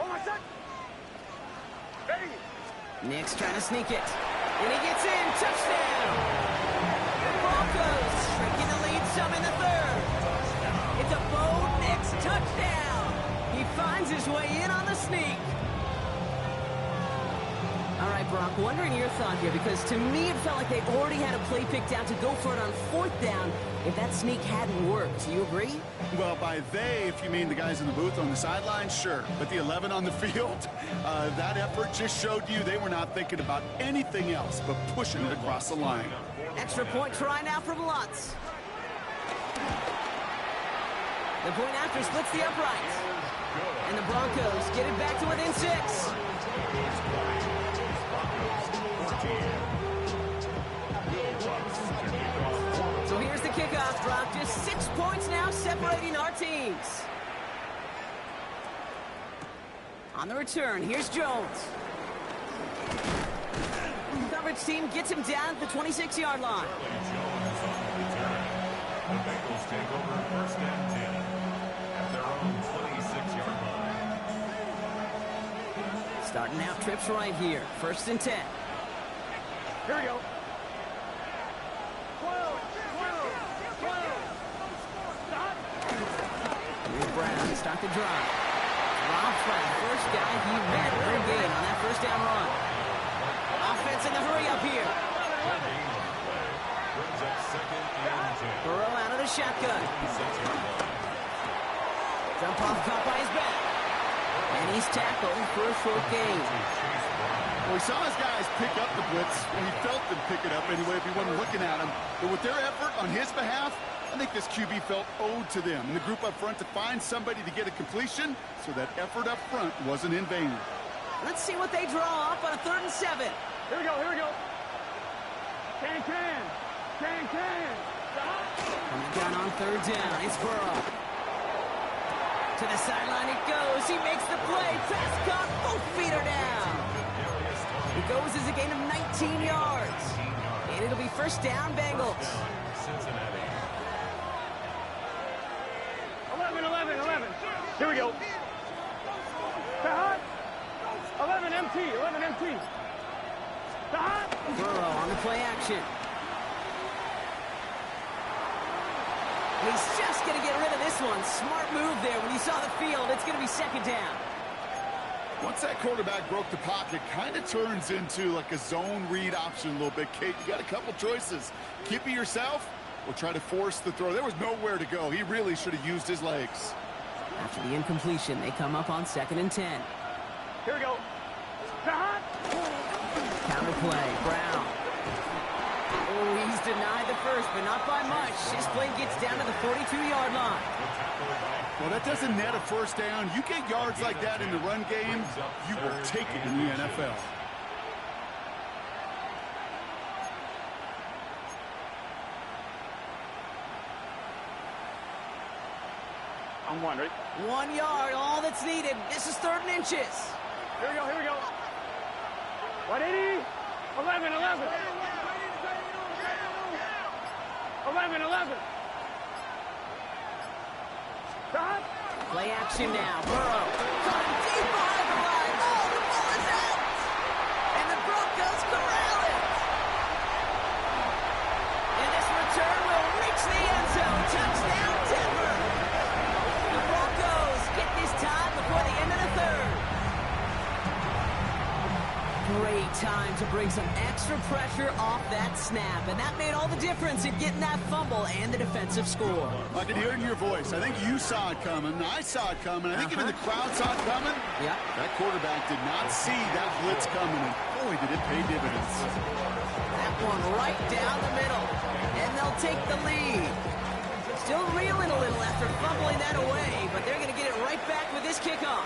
Oh, my son! Ready! Nick's trying to sneak it. And he gets in. Touchdown! The Broncos shrinking the lead some in the 3rd. It's a Bo Nix touchdown. He finds his way in on the sneak. All right, Brock, wondering your thought here, because to me it felt like they already had a play picked out to go for it on 4th down if that sneak hadn't worked. Do you agree? Well, by they, if you mean the guys in the booth on the sideline, sure. But the 11 on the field, that effort just showed you they were not thinking about anything else but pushing it across the line. Extra point try now from Lutz. The point after splits the uprights. And the Broncos get it back to within 6. So here's the kickoff drop. Just 6 points now separating our teams. On the return, here's Jones. Coverage team gets him down at the 26-yard line. The Bengals take over 1st and 10 at their own 26-yard line. Starting out trips right here. 1st and 10. Here we go. 12. Stop. Here's Brown. Start the drive. Rob's by the first guy he met early gain on that 1st down run. Offense in the hurry up here. Brings up 2nd and 10. Burrow out of the shotgun. Jump off caught by his back. And he's tackled for a short gain. Well, we saw his guys pick up the blitz, and he felt them pick it up anyway if he wasn't looking at him. But with their effort on his behalf, I think this QB felt owed to them and the group up front to find somebody to get a completion, so that effort up front wasn't in vain. Let's see what they draw up on a 3rd and 7. Here we go. Can. Stop. Coming down on 3rd down. It's Burrow. To the sideline it goes. He makes the play. Pass caught. Both feet are down. He goes as a gain of 19 yards. And it'll be 1st down, Bengals. Cincinnati. 11. Here we go. Hot. 11 MT. Hot. Burrow on the play action. He's just going to get rid of this one. Smart move there. When you saw the field, it's going to be 2nd down. Once that quarterback broke the pocket, kind of turns into like a zone read option a little bit. Kate, you got a couple choices. Keep it yourself or try to force the throw. There was nowhere to go. He really should have used his legs. After the incompletion, they come up on 2nd and 10. Here we go. Hot. Counter play. Brown. Oh, he's denied the first, but not by much. His play gets down to the 42-yard line. Well, that doesn't net a 1st down. You get yards like that in the run game, you will take it in the NFL. I'm one, right? 1 yard, all that's needed. This is 3rd and inches. Here we go. 180. 11. 11. Stop. Play action now. Burrow. Caught him deep behind the line. Oh, the ball is out. And the Broncos corral it. And this return will reach the end zone. Touchdown, Denver. The Broncos get this time before the end of the 3rd. Great time to bring some extra pressure off that snap. And that made all the difference in getting that fumble and the defensive score. I can hear it in your voice. I think you saw it coming. I saw it coming. I think even the crowd saw it coming. Yeah. That quarterback did not see that blitz coming, and boy, did it pay dividends. That one right down the middle. And they'll take the lead. Still reeling a little after fumbling that away, but they're going to get it right back with this kickoff.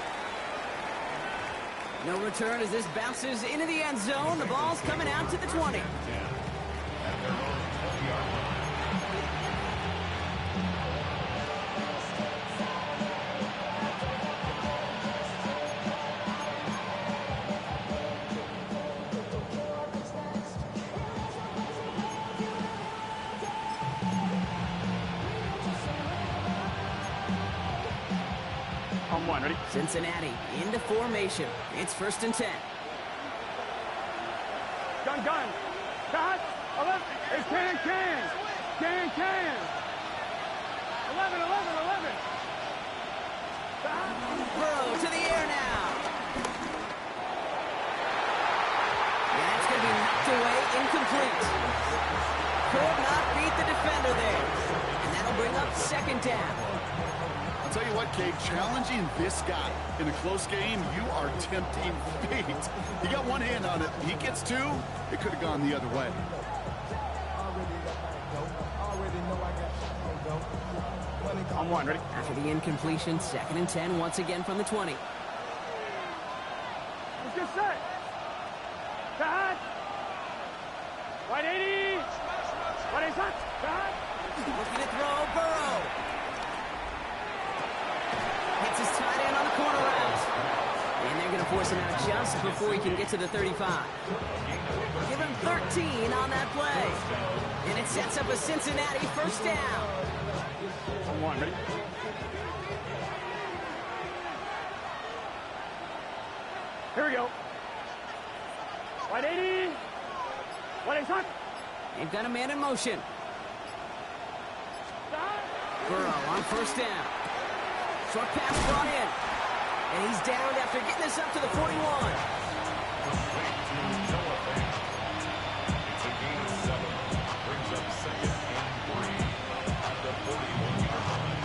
No return as this bounces into the end zone. The ball's coming out to the 20. At their own 20-yard line. On one, ready? Cincinnati into formation. It's 1st and 10. Gun. Cut. 11. It's can. 11. Burrow to the air now. And that's going to be knocked away, incomplete. Could not beat the defender there. And that'll bring up 2nd down. I'll tell you what, Kate, challenging this guy in a close game, you are tempting fate. He got one hand on it. He gets two, it could have gone the other way. On one, ready? After the incompletion, 2nd and 10 once again from the 20. Let's get set. Cut. Right 80. Right 80. Cut. Looking to throw, Burrow. Hits his tight end on the corner route. And they're going to force him out just before he can get to the 35. Give him 13 on that play. And it sets up a Cincinnati 1st down. On one, ready? Here we go. Right 80. Right 80. They've got a man in motion. Burrow on 1st down. Short pass brought in. And he's downed after getting this up to the 41. It's a gain of 7. Brings up 2nd and 3 at the 41-yard line.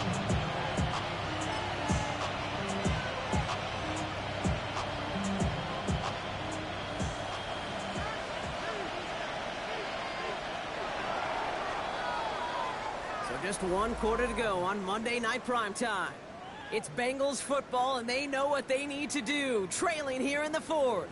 So just 1 quarter to go on Monday Night Primetime. It's Bengals football, and they know what they need to do, trailing here in the 4th.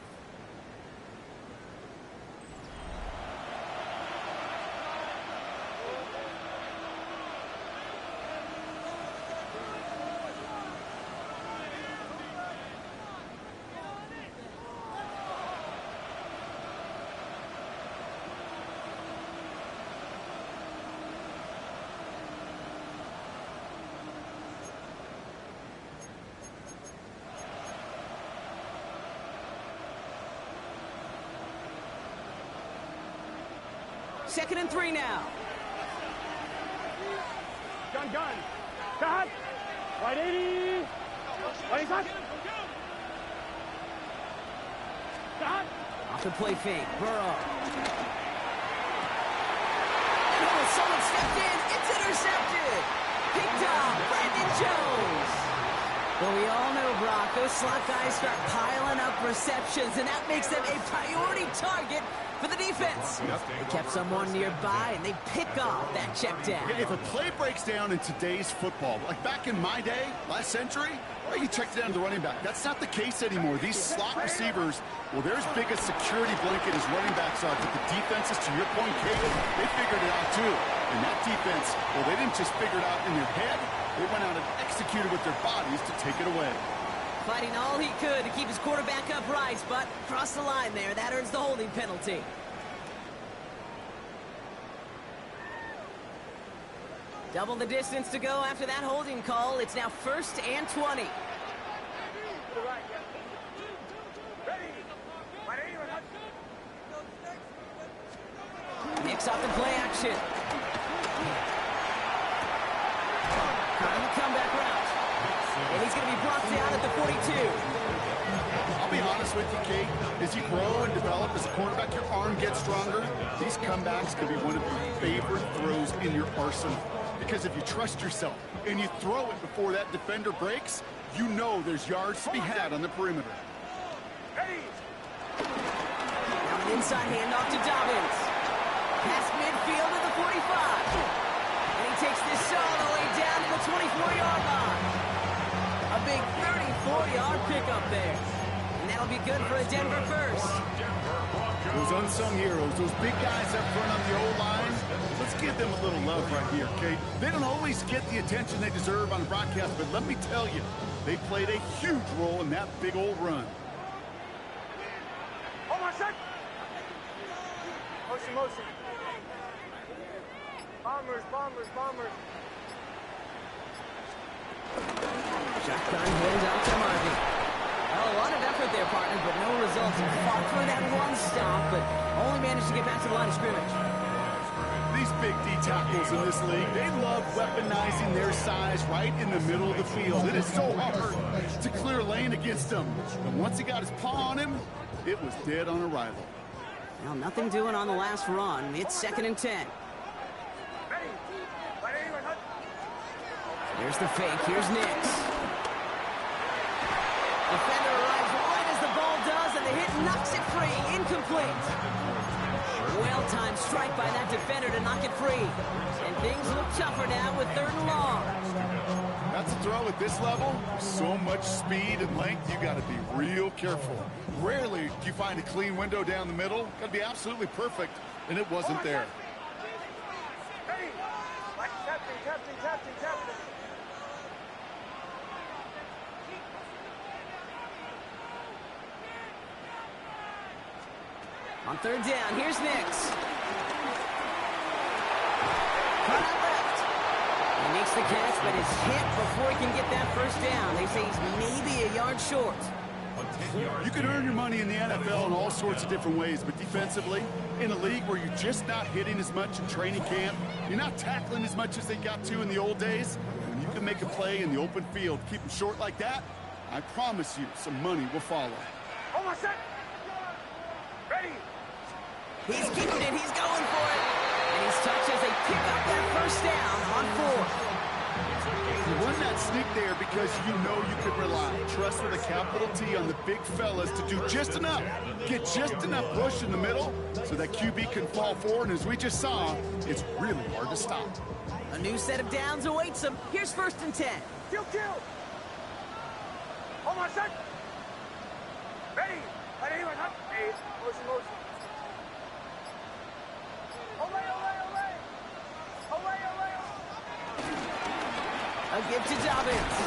Second and 3 now. Gun. Cut. Right 80. Right 80. Cut. Off the play fake. Burrow. Oh, someone stepped in. It's intercepted. Picked up. Brandon Jones. Well, we all know, Brock, those slot guys start piling up receptions, and that makes them a priority target for the defense. They kept someone nearby, and they pick off that check down. If a play breaks down in today's football, like back in my day, last century, well, you checked down the running back. That's not the case anymore. These slot receivers, well, they're as big a security blanket as running backs are. But the defenses, to your point, Kate, they figured it out too. And that defense, well, they didn't just figure it out in their head. They went out and executed with their bodies to take it away. Fighting all he could to keep his quarterback upright, but crossed the line there. That earns the holding penalty. Double the distance to go after that holding call. It's now 1st and 20. Mix off the play action. Trying the comeback route. And he's going to be brought down at the 42. I'll be honest with you, Kate. As you grow and develop as a quarterback, your arm gets stronger. These comebacks can be one of your favorite throws in your arsenal. Because if you trust yourself and you throw it before that defender breaks, you know there's yards to be had on the perimeter. Now an inside handoff to Dobbins. Past midfield to the 45. And he takes this all the way down to the 24-yard line. A big 34-yard pickup there. And that'll be good for a Denver first. Those unsung heroes, those big guys up front on the O-line, let's give them a little love right here, okay? They don't always get the attention they deserve on the broadcast, but let me tell you, they played a huge role in that big old run. Hold on a sec. Motion, motion. Bombers, bombers, bombers. Shotgun hands out to Marvin. Well, a lot of effort there, partner, but no results. He fought for that one stop, but only managed to get back to the line of scrimmage. These big D tackles in this league, they love weaponizing their size right in the middle of the field. It is so hard to clear a lane against them. And once he got his paw on him, it was dead on arrival. Well, nothing doing on the last run. It's 2nd and 10. Here's the fake. Here's Nix. Defender arrives right as the ball does, and the hit knocks it free. Incomplete. Well-timed strike by that defender to knock it free. And things look tougher now with 3rd and long. That's a throw at this level. So much speed and length, you got to be real careful. Rarely do you find a clean window down the middle. Got to be absolutely perfect, and it wasn't there. Ready. Captain, captain, captain, captain. On 3rd down, here's Nix. Cut out left. He makes the catch, but is hit before he can get that 1st down. They say he's maybe a yard short. You can earn your money in the NFL in all sorts of different ways, but defensively, in a league where you're just not hitting as much in training camp, you're not tackling as much as they got to in the old days, when you can make a play in the open field, keep them short like that, I promise you some money will follow. Hold on a sec. Ready. He's keeping it. He's going for it. And he's touched as they pick up that 1st down on 4th. You run that sneak there because you know you can rely. Trust with a capital T on the big fellas to do just enough. Get just enough push in the middle so that QB can fall forward. And as we just saw, it's really hard to stop. A new set of downs awaits him. Here's 1st and 10. Kill, kill. Hold on a sec. Ready. Ready, ready. Motion, motion. Olay, olay, olay. Olay, olay, olay. A give to Dobbins.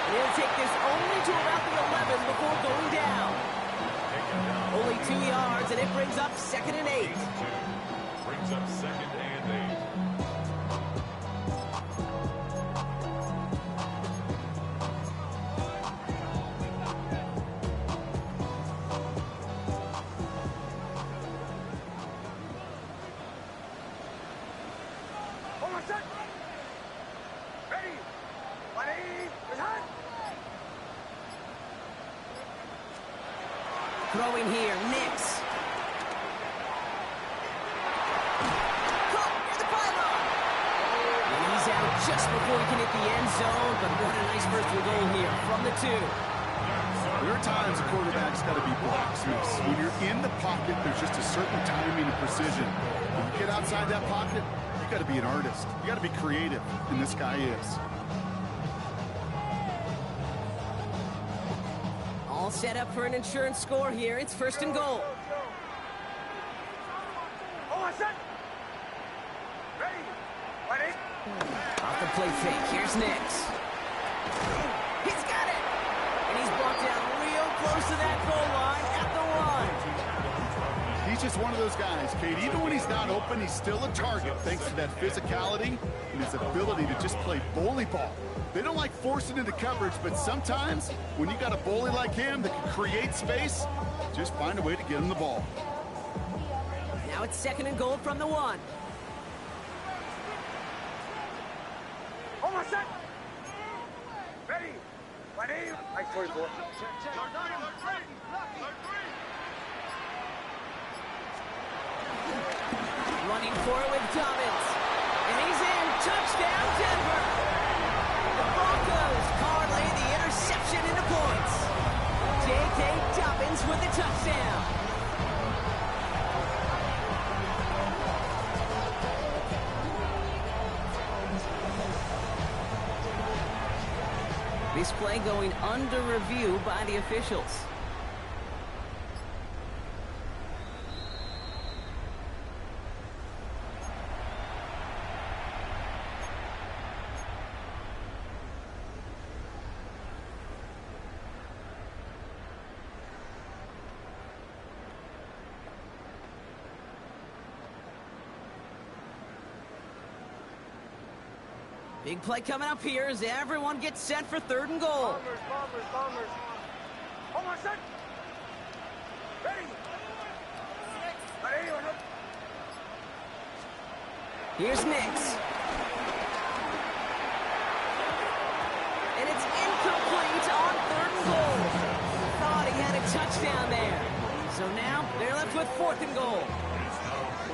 He'll take this only to about the 11 before going down. Only 2 yards, and it brings up 2nd and 8. Brings up 2nd and 8. Throwing here, Nix. Caught near the pylon. And he's out just before he can hit the end zone, but what a nice 1st and goal here from the 2. There are times a quarterback's got to be blacksmiths. When you're in the pocket, there's just a certain timing and precision. When you get outside that pocket, you got to be an artist. You got to be creative, and this guy is. All set up for an insurance score here. It's 1st and goal. Hold on a sec. Ready. Ready. Off the play fake. Here's Nix. He's got it. And he's brought down real close to that goal line at the 1. He's just one of those guys, Kate. Even when he's not open, he's still a target thanks to that physicality and his ability to just play bully ball. They don't like forcing into coverage, but sometimes when you got a bully like him that can create space, just find a way to get him the ball. Now it's 2nd and goal from the 1. Hold on a sec. Ready. Ready. Nice 44. Running for it with Dobbins. And he's in. Touchdown, Denver. The Broncos parlay the interception into points. J.K. Dobbins with the touchdown. This play going under review by the officials. Big play coming up here as everyone gets set for 3rd and goal. Bombers. Almost set. Ready. Here's Nix. And it's incomplete on 3rd and goal. Thought he had a touchdown there. So now they're left with 4th and goal.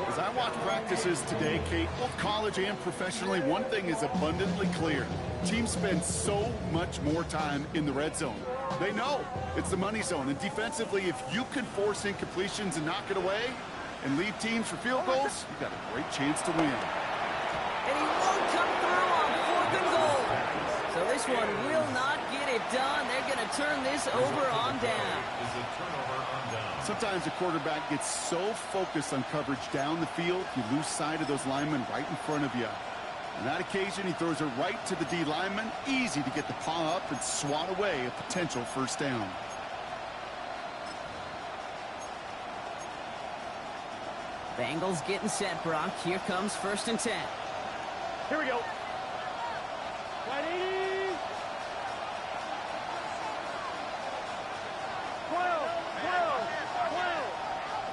As I watch practices today, Kate, both college and professionally, one thing is abundantly clear. Teams spend so much more time in the red zone. They know it's the money zone, and defensively, if you can force incompletions and knock it away and lead teams for field goals, you've got a great chance to win. And he won't come through on 4th and goal. So this one will not get it done. They're going to turn this over on down. Is a turnover on down. Sometimes a quarterback gets so focused on coverage down the field, you lose sight of those linemen right in front of you. On that occasion, he throws it right to the D lineman. Easy to get the paw up and swat away a potential 1st down. Bengals getting set, Brock. Here comes 1st and 10. Here we go. Right 80. 12.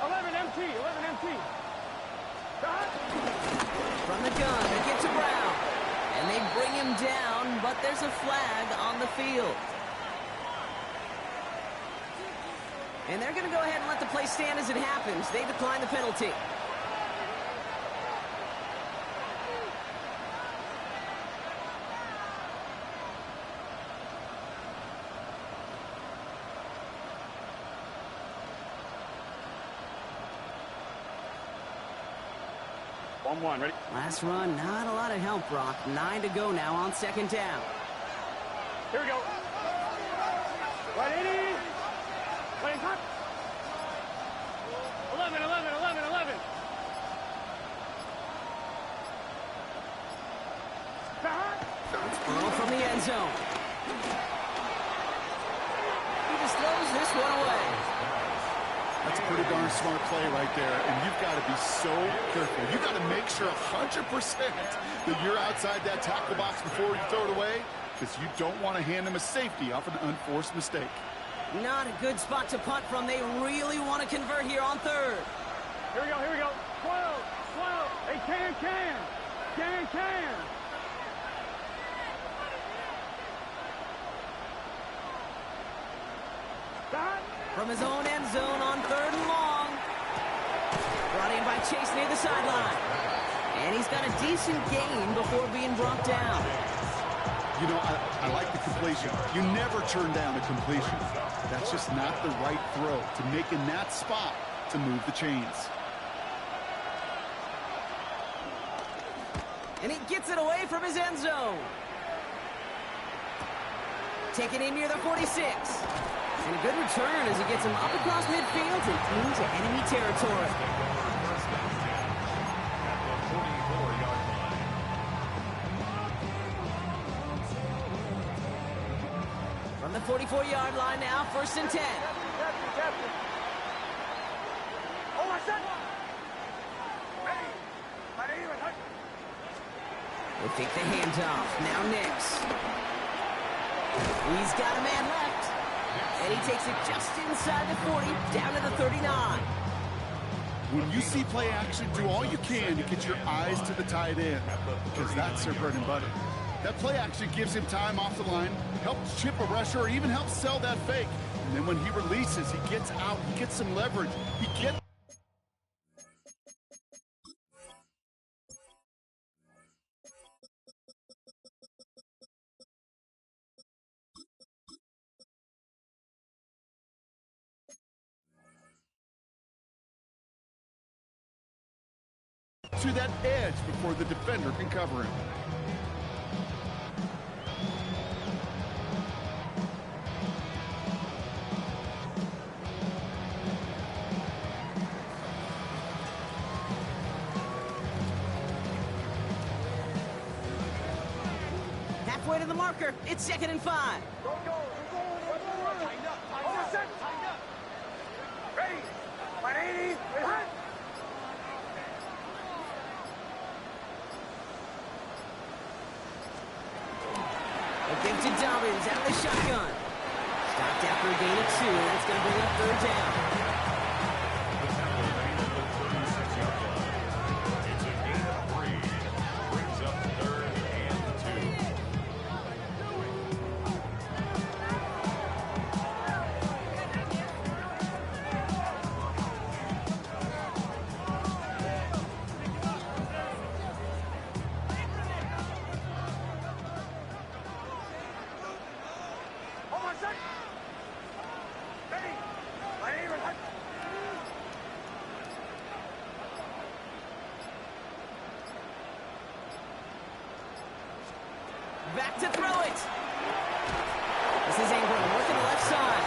11 empty. From the gun, they get to Brown. And they bring him down, but there's a flag on the field. And they're going to go ahead and let the play stand as it happens. They decline the penalty. One, ready? Last run, not a lot of help, Brock. 9 to go now on 2nd down. Here we go. Right 80. Playing cut. 11. It's Burrow from the end zone. He just throws this one away. That's a pretty darn smart play right there, and you've got to be so careful. You've got to make sure 100% that you're outside that tackle box before you throw it away, because you don't want to hand them a safety off an unforced mistake. Not a good spot to punt from. They really want to convert here on 3rd. Here we go. 12. Hey, can. From his own end zone on 3rd and long. Brought in by Chase near the sideline. And he's got a decent gain before being brought down. You know, I like the completion. You never turn down a completion. That's just not the right throw to make in that spot to move the chains. And he gets it away from his end zone. Taking him near the 46. And a good return as he gets him up across midfield and into enemy territory. From the 44-yard line now, 1st and 10. They take the handoff. Now Nix. He's got a man left. And he takes it just inside the 40, down to the 39. When you see play action, do all you can to get your eyes to the tight end, because that's their bread and butter. That play action gives him time off the line, helps chip a rusher, or even helps sell that fake. And then when he releases, he gets out, he gets some leverage. He gets to that edge before the defender can cover him. Halfway to the marker. It's 2nd and 5. Ready. 180. Gifted Dobbins out of the shotgun. Stopped after a gain of 2. That's going to bring up third down. The tackle made at the 36-yard line. It's a gain of 3. Brings up third and 2. Hold on a sec. Ready. My name is... Back to throw it. This is Ingram working the left side.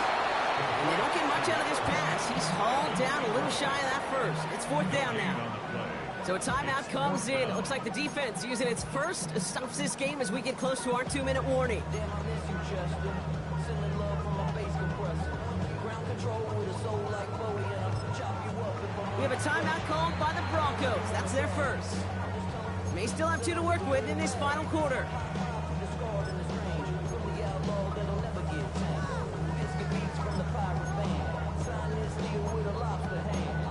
And they don't get much out of this pass. He's hauled down a little shy of that first. It's fourth down now. So a timeout comes in. It looks like the defense using its first stops this game as we get close to our 2-minute warning. Damn, I miss you, Chester. Sending love from my bass compressor. Ground control with a soul like Bowie, and I'll chop you up if I'm... We have a timeout called by the Broncos. That's their first. May still have 2 to work with in this final quarter. Discard in this range. From the outlaw that'll never get tamed. Biscuit beats from the pirate band. Sign this deal with a lobster hand.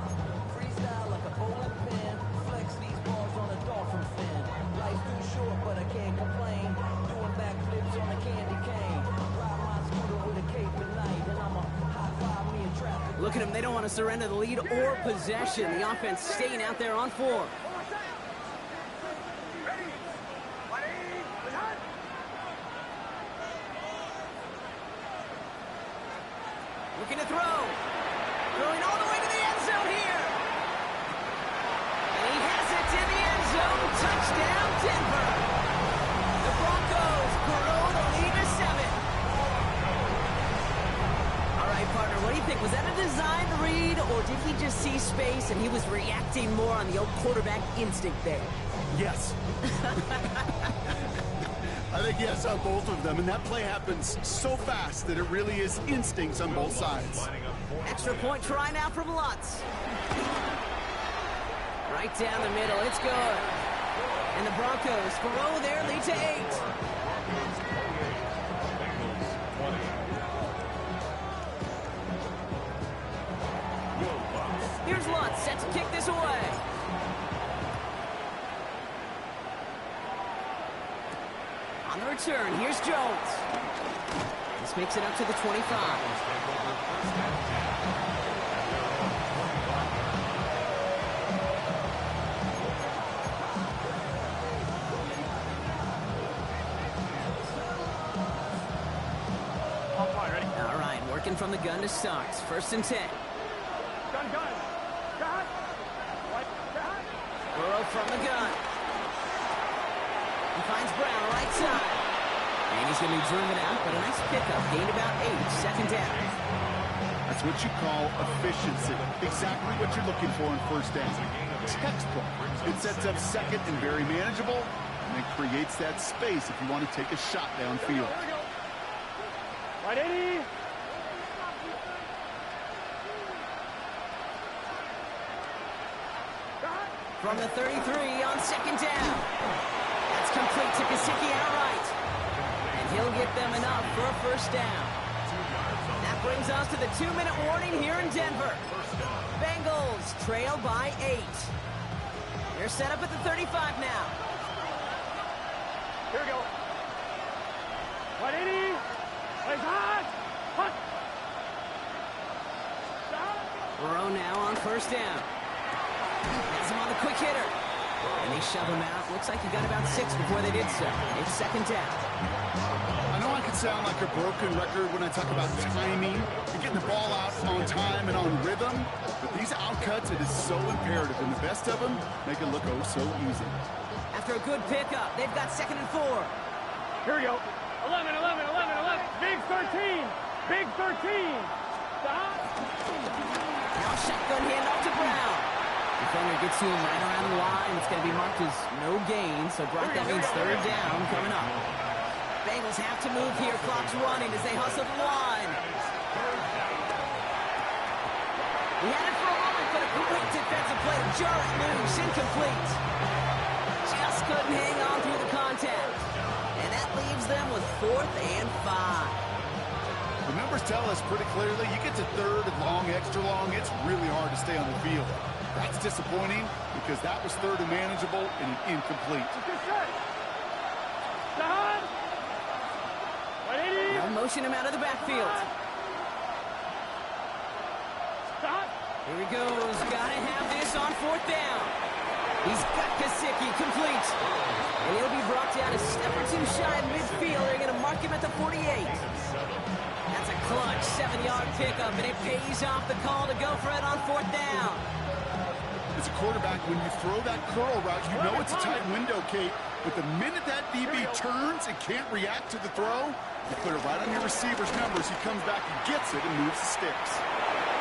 Freestyle like a bowling pin. Flex these bars on a dolphin fin. Life's too short, but I can't complain. Doing backflips on a candy cane. Ride my scooter with a cape at night, and I'ma high five me and traffic. Look at them. They don't want to surrender the lead or possession. The offense staying out there on 4. Ready. My name is Hunt. Looking to throw. Throwing all the way to the end zone here. And he has it in the end zone. Touchdown, Denver. The Broncos grow the lead to 7. All right, partner, what do you think? Was that a design read, or did he just see space and he was reacting more on the old quarterback instinct there? Yes. I think yes on both of them, and that play happens so fast that it really is instincts on both sides. Lining up for Extra point try now from Lutz. Right down the middle, it's good. And the Broncos grow their lead to 8. Broncos 28, Bengals 20. Wilcox. Here's Lutz, set to kick this away. On the return, here's Jones. This makes it up to the 25. Take over first and 10. At their own 25-yard line. All right, ready. All right, working from the gun to start. First and 10. Gun. Gun. What? Gun. Burrow from the gun. He finds Brown right side. And he's going to be driven out, but a nice pickup. Gained about 8. Second down. That's what you call efficiency. Exactly what you're looking for in first down. Textbook. It sets up second and very manageable, and it creates that space if you want to take a shot downfield. Here we go. Right, 80. From the 33 on second down. That's complete to Gesicki outright. And he'll get them enough for a first down. That brings us to the 2-minute warning here in Denver. Bengals trail by 8. They're set up at the 35 now. Here we go. 180. Plays hot. Hunt. Burrow now on first down. Has him on the quick hitter. And they shove him out. Looks like he got about 6 before they did so. It's second down. I know I can sound like a broken record when I talk about timing and getting the ball out on time and on rhythm, but these outcuts, it is so imperative, and the best of them make it look oh so easy. After a good pickup, they've got second and 4. Here we go. 11. Big 13. Big 13. Stop. Now shotgun handoff to Brown. Defender gets to him right around the line. It's going to be marked as no gain, so Brock, that means third down coming up. Bengals have to move here. Clock's running as they hustle the line. He had it for a moment, but a great defensive play to jar it loose. Incomplete. Just couldn't hang on through the contact. And that leaves leaves them with 4th and 5. The numbers tell us pretty clearly, you get to 3rd and long, extra long, it's really hard to stay on the field. That's disappointing because that was 3rd and manageable and an incomplete. They'll motion him out of the backfield. Here he goes. Gotta have this on 4th down. He's got Gesicki complete. And he'll be brought down a step or 2 shy of midfield. They're going to mark him at the 48. That's a clutch 7-yard pickup, and it pays off the call to go for it on 4th down. As a quarterback, when you throw that curl route, you know it's a tight window, Kate. But the minute that DB turns and can't react to the throw, you put it right on your receiver's numbers. He comes back and gets it and moves the sticks.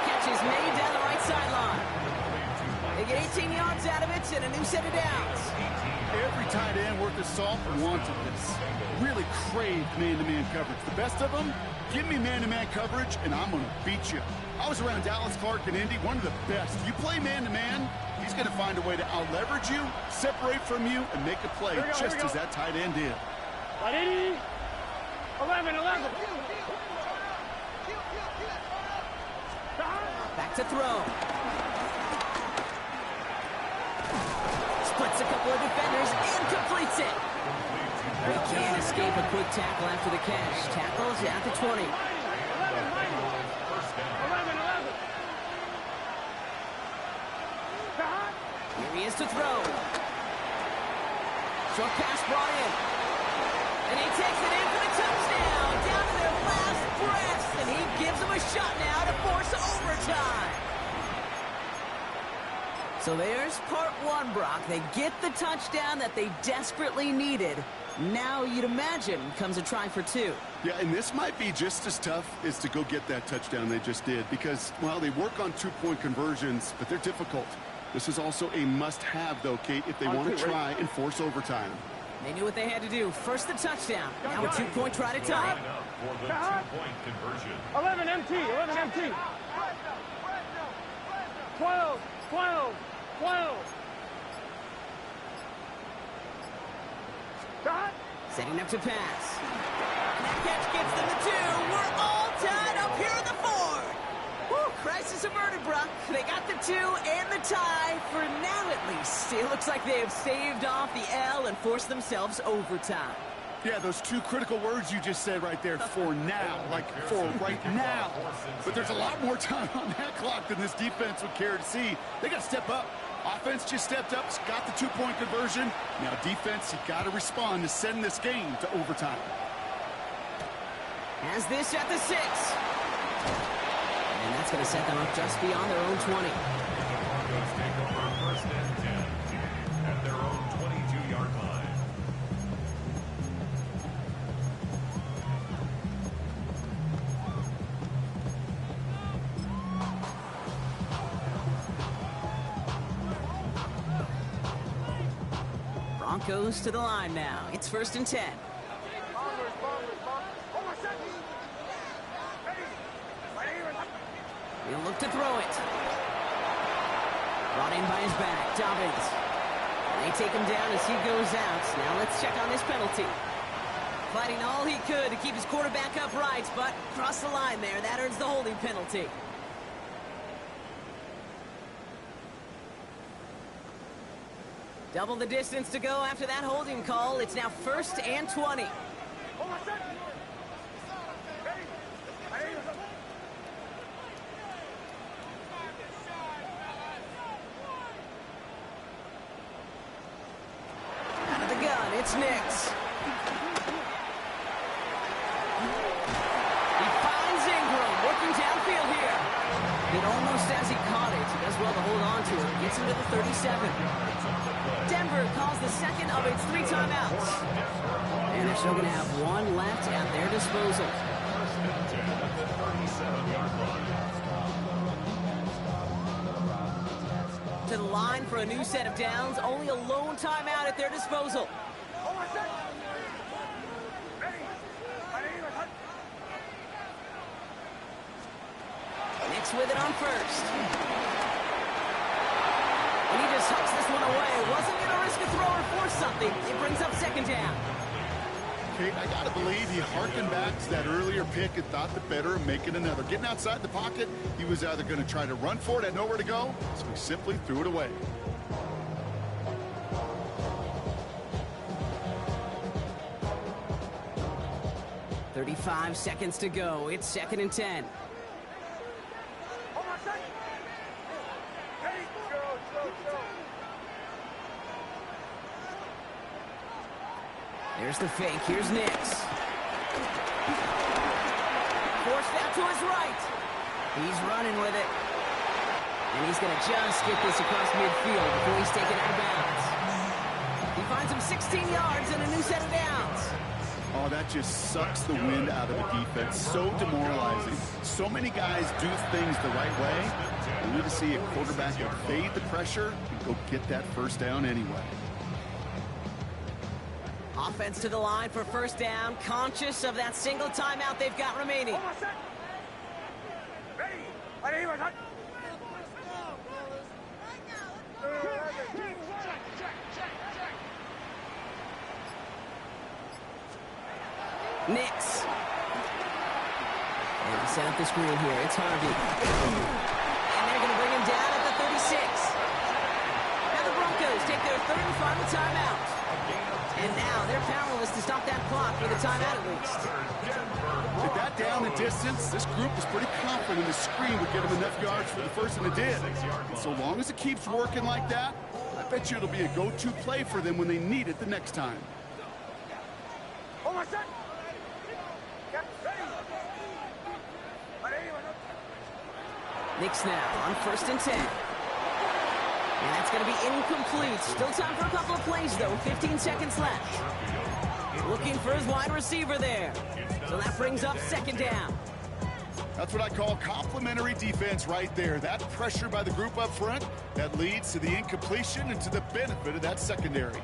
Catch is made down the right sideline. They get 18 yards out of it and a new set of downs. Every tight end worth his salt wanted this. Really craved man-to-man coverage. The best of them, give me man-to-man coverage and I'm going to beat you. I was around Dallas Clark and Indy, one of the best. You play man-to-man, he's going to find a way to out-leverage you, separate from you, and make a play just as that tight end did. 11. Back to throw. Splits a couple of defenders and completes it. He can't escape a quick tackle after the catch. Tackles at the 20. Here he is to throw. Short pass brought in. And he takes it in for the touchdown. Down to their last breaths. And he gives them a shot now to force overtime. So there's part 1, Brock. They get the touchdown that they desperately needed. Now you'd imagine comes a try for 2. Yeah, and this might be just as tough as to go get that touchdown they just did because, well, they work on 2-point conversions, but they're difficult. This is also a must-have, though, Kate, if they want to try and force overtime. They knew what they had to do. First the touchdown. Now a 2-point try to tie. For the 2-point conversion. 11 MT. 12. Setting up to pass. And that catch gets them the 2. We're all tied up here in the 4th. Woo, crisis averted, Brock. They got the 2 and the tie for now at least. It looks like they have staved off the L and forced themselves overtime. Yeah, those 2 critical words you just said right there, for now, like for right now. But there's a lot more time on that clock than this defense would care to see. They got to step up. Offense just stepped up, got the 2-point conversion. Now defense, you got to respond to send this game to overtime. Has this at the 6. And that's going to set them up just beyond their own 20. The Broncos take over 1st and 10 at their own 22-yard line. Broncos to the line now. It's 1st and 10. He'll look to throw it. Brought in by his back, Dobbins. They take him down as he goes out. Now let's check on this penalty. Fighting all he could to keep his quarterback upright, but cross the line there. That earns the holding penalty. Double the distance to go after that holding call. It's now 1st and 20. Out of the gun, it's Nix. He finds Ingram working downfield here. It almost as he caught it. He does well to hold on to it. Gets him to the 37. Denver calls the second of its 3 timeouts. And they're still going to have 1 left at their disposal. To the line for a new set of downs. Only a lone timeout at their disposal. Nix with it on 1st. And he just hucks this one away. Wasn't going to risk a throw or force something. It brings up 2nd down. Kate, I got to believe he harkened back to that earlier pick and thought the better of making another. Getting outside the pocket, he was either going to try to run for it, had nowhere to go, so he simply threw it away. "35 seconds to go. It's 2nd and 10. There's the fake. Here's Nix. Forced out to his right. He's running with it. And he's going to just get this across midfield before he's taken out of bounds. He finds him 16 yards and a new set of downs. Oh, that just sucks the wind out of the defense. So demoralizing. So many guys do things the right way. We need to see a quarterback evade the pressure and go get that first down anyway. Offense to the line for first down, conscious of that single timeout they've got remaining. Nix. And set up the screen here. It's Harvey. And they're going to bring him down at the 36. Now the Broncos take their 3rd and final timeout. And now they're powerless to stop that clock with a timeout at least. With that down the distance, this group was pretty confident the screen would get them enough yards for the first, and it did. And so long as it keeps working like that, I bet you it'll be a go-to play for them when they need it the next time. Nix now on 1st and 10. And that's going to be incomplete. Still time for a couple of plays, though. 15 seconds left. Looking for his wide receiver there. So that brings up 2nd down. That's what I call complimentary defense right there. That pressure by the group up front, that leads to the incompletion and to the benefit of that secondary.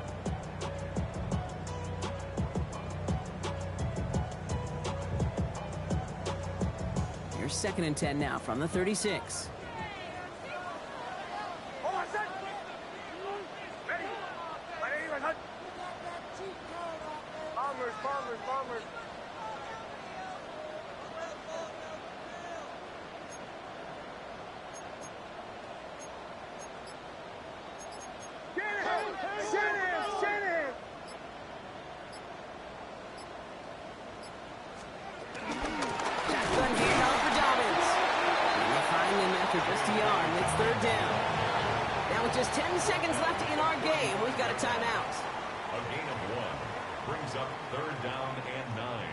Here's 2nd and 10 now from the 36. Bombers. Shanahan! Shotgun handoff for Dobbins. And they find him after just a yard, and it's 3rd down. Now with just 10 seconds left in our game, we've got a timeout. A gain of 1 brings up 3rd down and 9.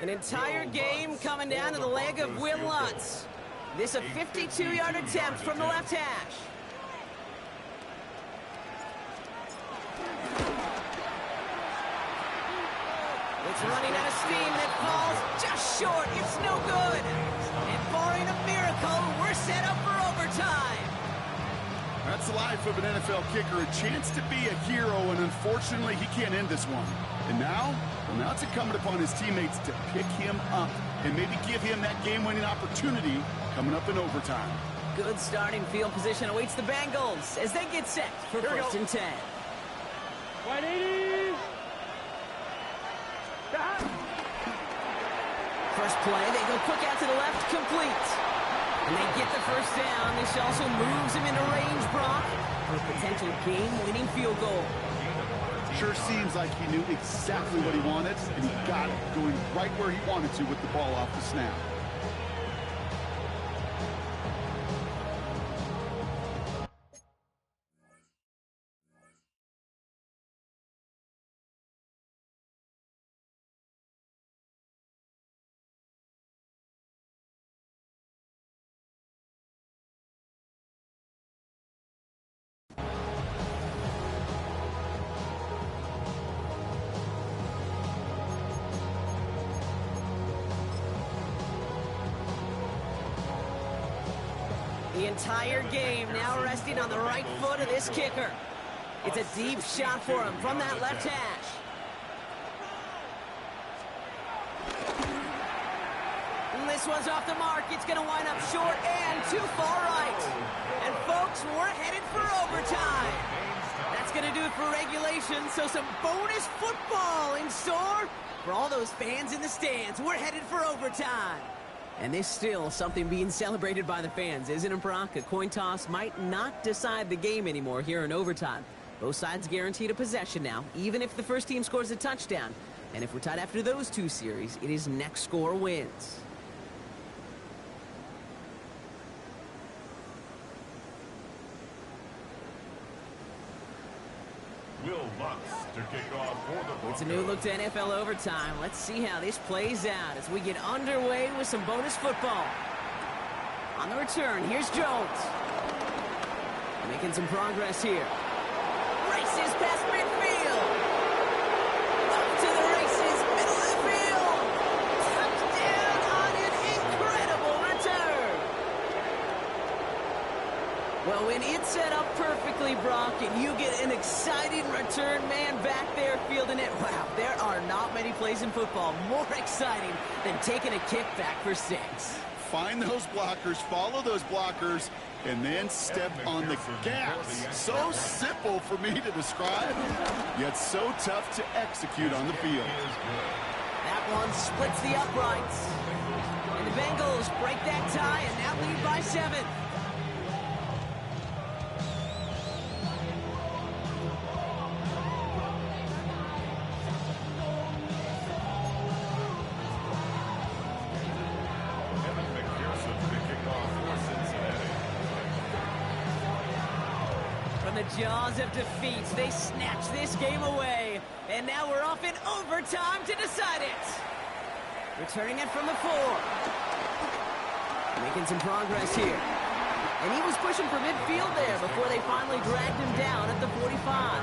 An entire game coming down to the leg of Will Lutz. This a 52-yard attempt from the left hash. It's running out of steam and it falls just short. It's no good. And barring a miracle, we're set up for overtime. That's the life of an NFL kicker, a chance to be a hero, and unfortunately, he can't end this one. And now, well, now it's incumbent upon his teammates to pick him up and maybe give him that game-winning opportunity coming up in overtime. Good starting field position awaits the Bengals as they get set for 1st and 10. 180. First play, they go quick out to the left, complete. And they get the first down. This also moves him into range, Brock, for a potential game-winning field goal. Sure seems like he knew exactly what he wanted, and he got it, going right where he wanted to with the ball off the snap. The entire game now resting on the right foot of this kicker. It's a deep shot for him from that left hash. And this this one's off the mark. It's going to wind up short and too far right. And folks, we're headed for overtime. That's going to do it for regulation, so some bonus football in store for all those fans in the stands. We're headed for overtime. And there's still something being celebrated by the fans, isn't it, Brock? A coin toss might not decide the game anymore here in overtime. Both sides guaranteed a possession now, even if the first team scores a touchdown. And if we're tied after those two series, it is next score wins. Will Lutz to kick off for the Broncos. It's a new look to NFL overtime. Let's see how this plays out as we get underway with some bonus football. On the return, here's Jones. Making some progress here. Races past midfield. Up to the races, middle of the field. Touchdown on an incredible return. Well, when it's set up perfectly, Brock, and you get an exciting return man back there fielding it, wow, there are not many plays in football more exciting than taking a kickback for 6. Find those blockers, follow those blockers, and then step on the gas. So simple for me to describe, yet so tough to execute on the field. That one splits the uprights. And the Bengals break that tie and now lead by 7. From the jaws of defeat, they snatch this game away. And now we're off in overtime to decide it. Returning it from the 4. Making some progress here. And he was pushing for midfield there before they finally dragged him down at the 45.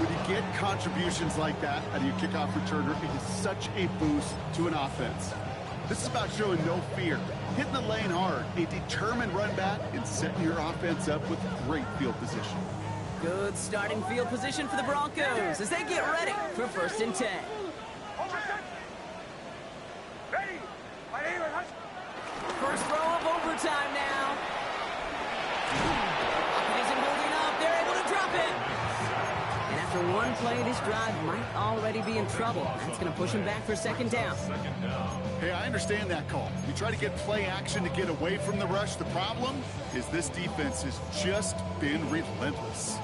When you get contributions like that out of your kickoff returner, it is such a boost to an offense. This is about showing no fear, hitting the lane hard, a determined run back, and setting your offense up with great field position. Good starting field position for the Broncos as they get ready for 1st and 10. First throw of overtime now. It isn't holding up. They're able to drop it. And after one play, this drive might already be in trouble. That's going to push him back for 2nd down. Hey, I understand that call. You try to get play action to get away from the rush. The problem is this defense has just been relentless.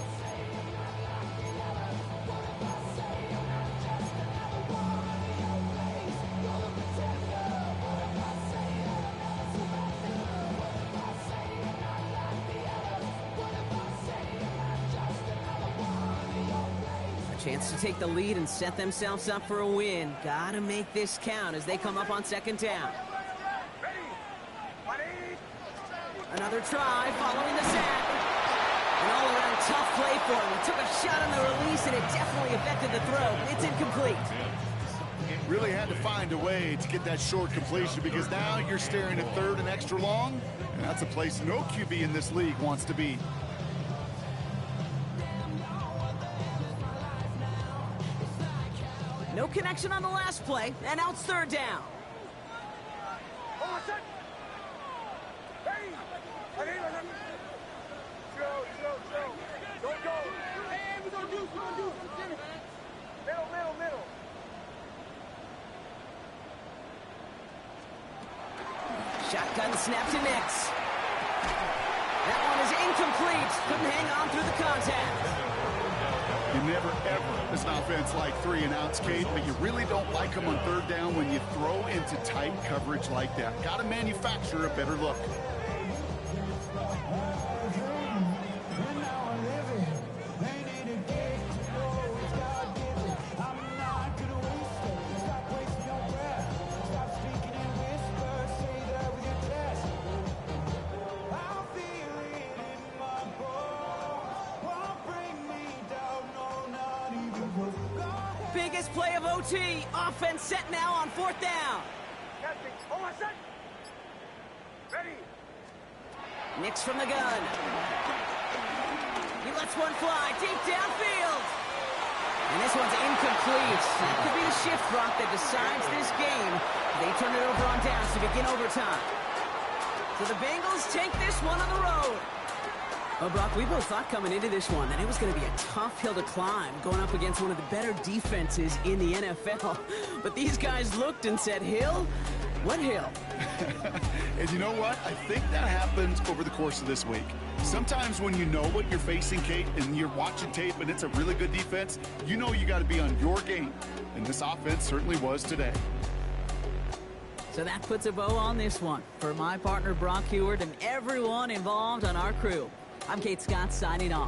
Chance to take the lead and set themselves up for a win. Gotta make this count as they come up on 2nd down. Another try following the sack. An all-around tough play for him. He took a shot on the release and it definitely affected the throw. It's incomplete. Really had to find a way to get that short completion because now you're staring at 3rd and extra long, and that's a place no QB in this league wants to be. No connection on the last play, and now it's 3rd down. Shotgun snap to Nix. That one is incomplete. Couldn't hang on through the contact. You never, ever, as an offense, like 3 and outs, Kate, but you really don't like them on 3rd down when you throw into tight coverage like that. Got to manufacture a better look. Biggest play of OT. Offense set now on 4th down. Nix from the gun. He lets one fly deep downfield. And this one's incomplete. That could be the shift rock that decides this game. They turn it over on downs to begin overtime. So the Bengals take this one on the road. Well, Brock, we both thought coming into this one that it was going to be a tough hill to climb, going up against one of the better defenses in the NFL. But these guys looked and said, Hill? What hill? And you know what? I think that happens over the course of this week. Sometimes when you know what you're facing, Kate, and you're watching tape and it's a really good defense, you know you got to be on your game. And this offense certainly was today. So that puts a bow on this one. For my partner, Brock Heward, and everyone involved on our crew, I'm Kate Scott signing off.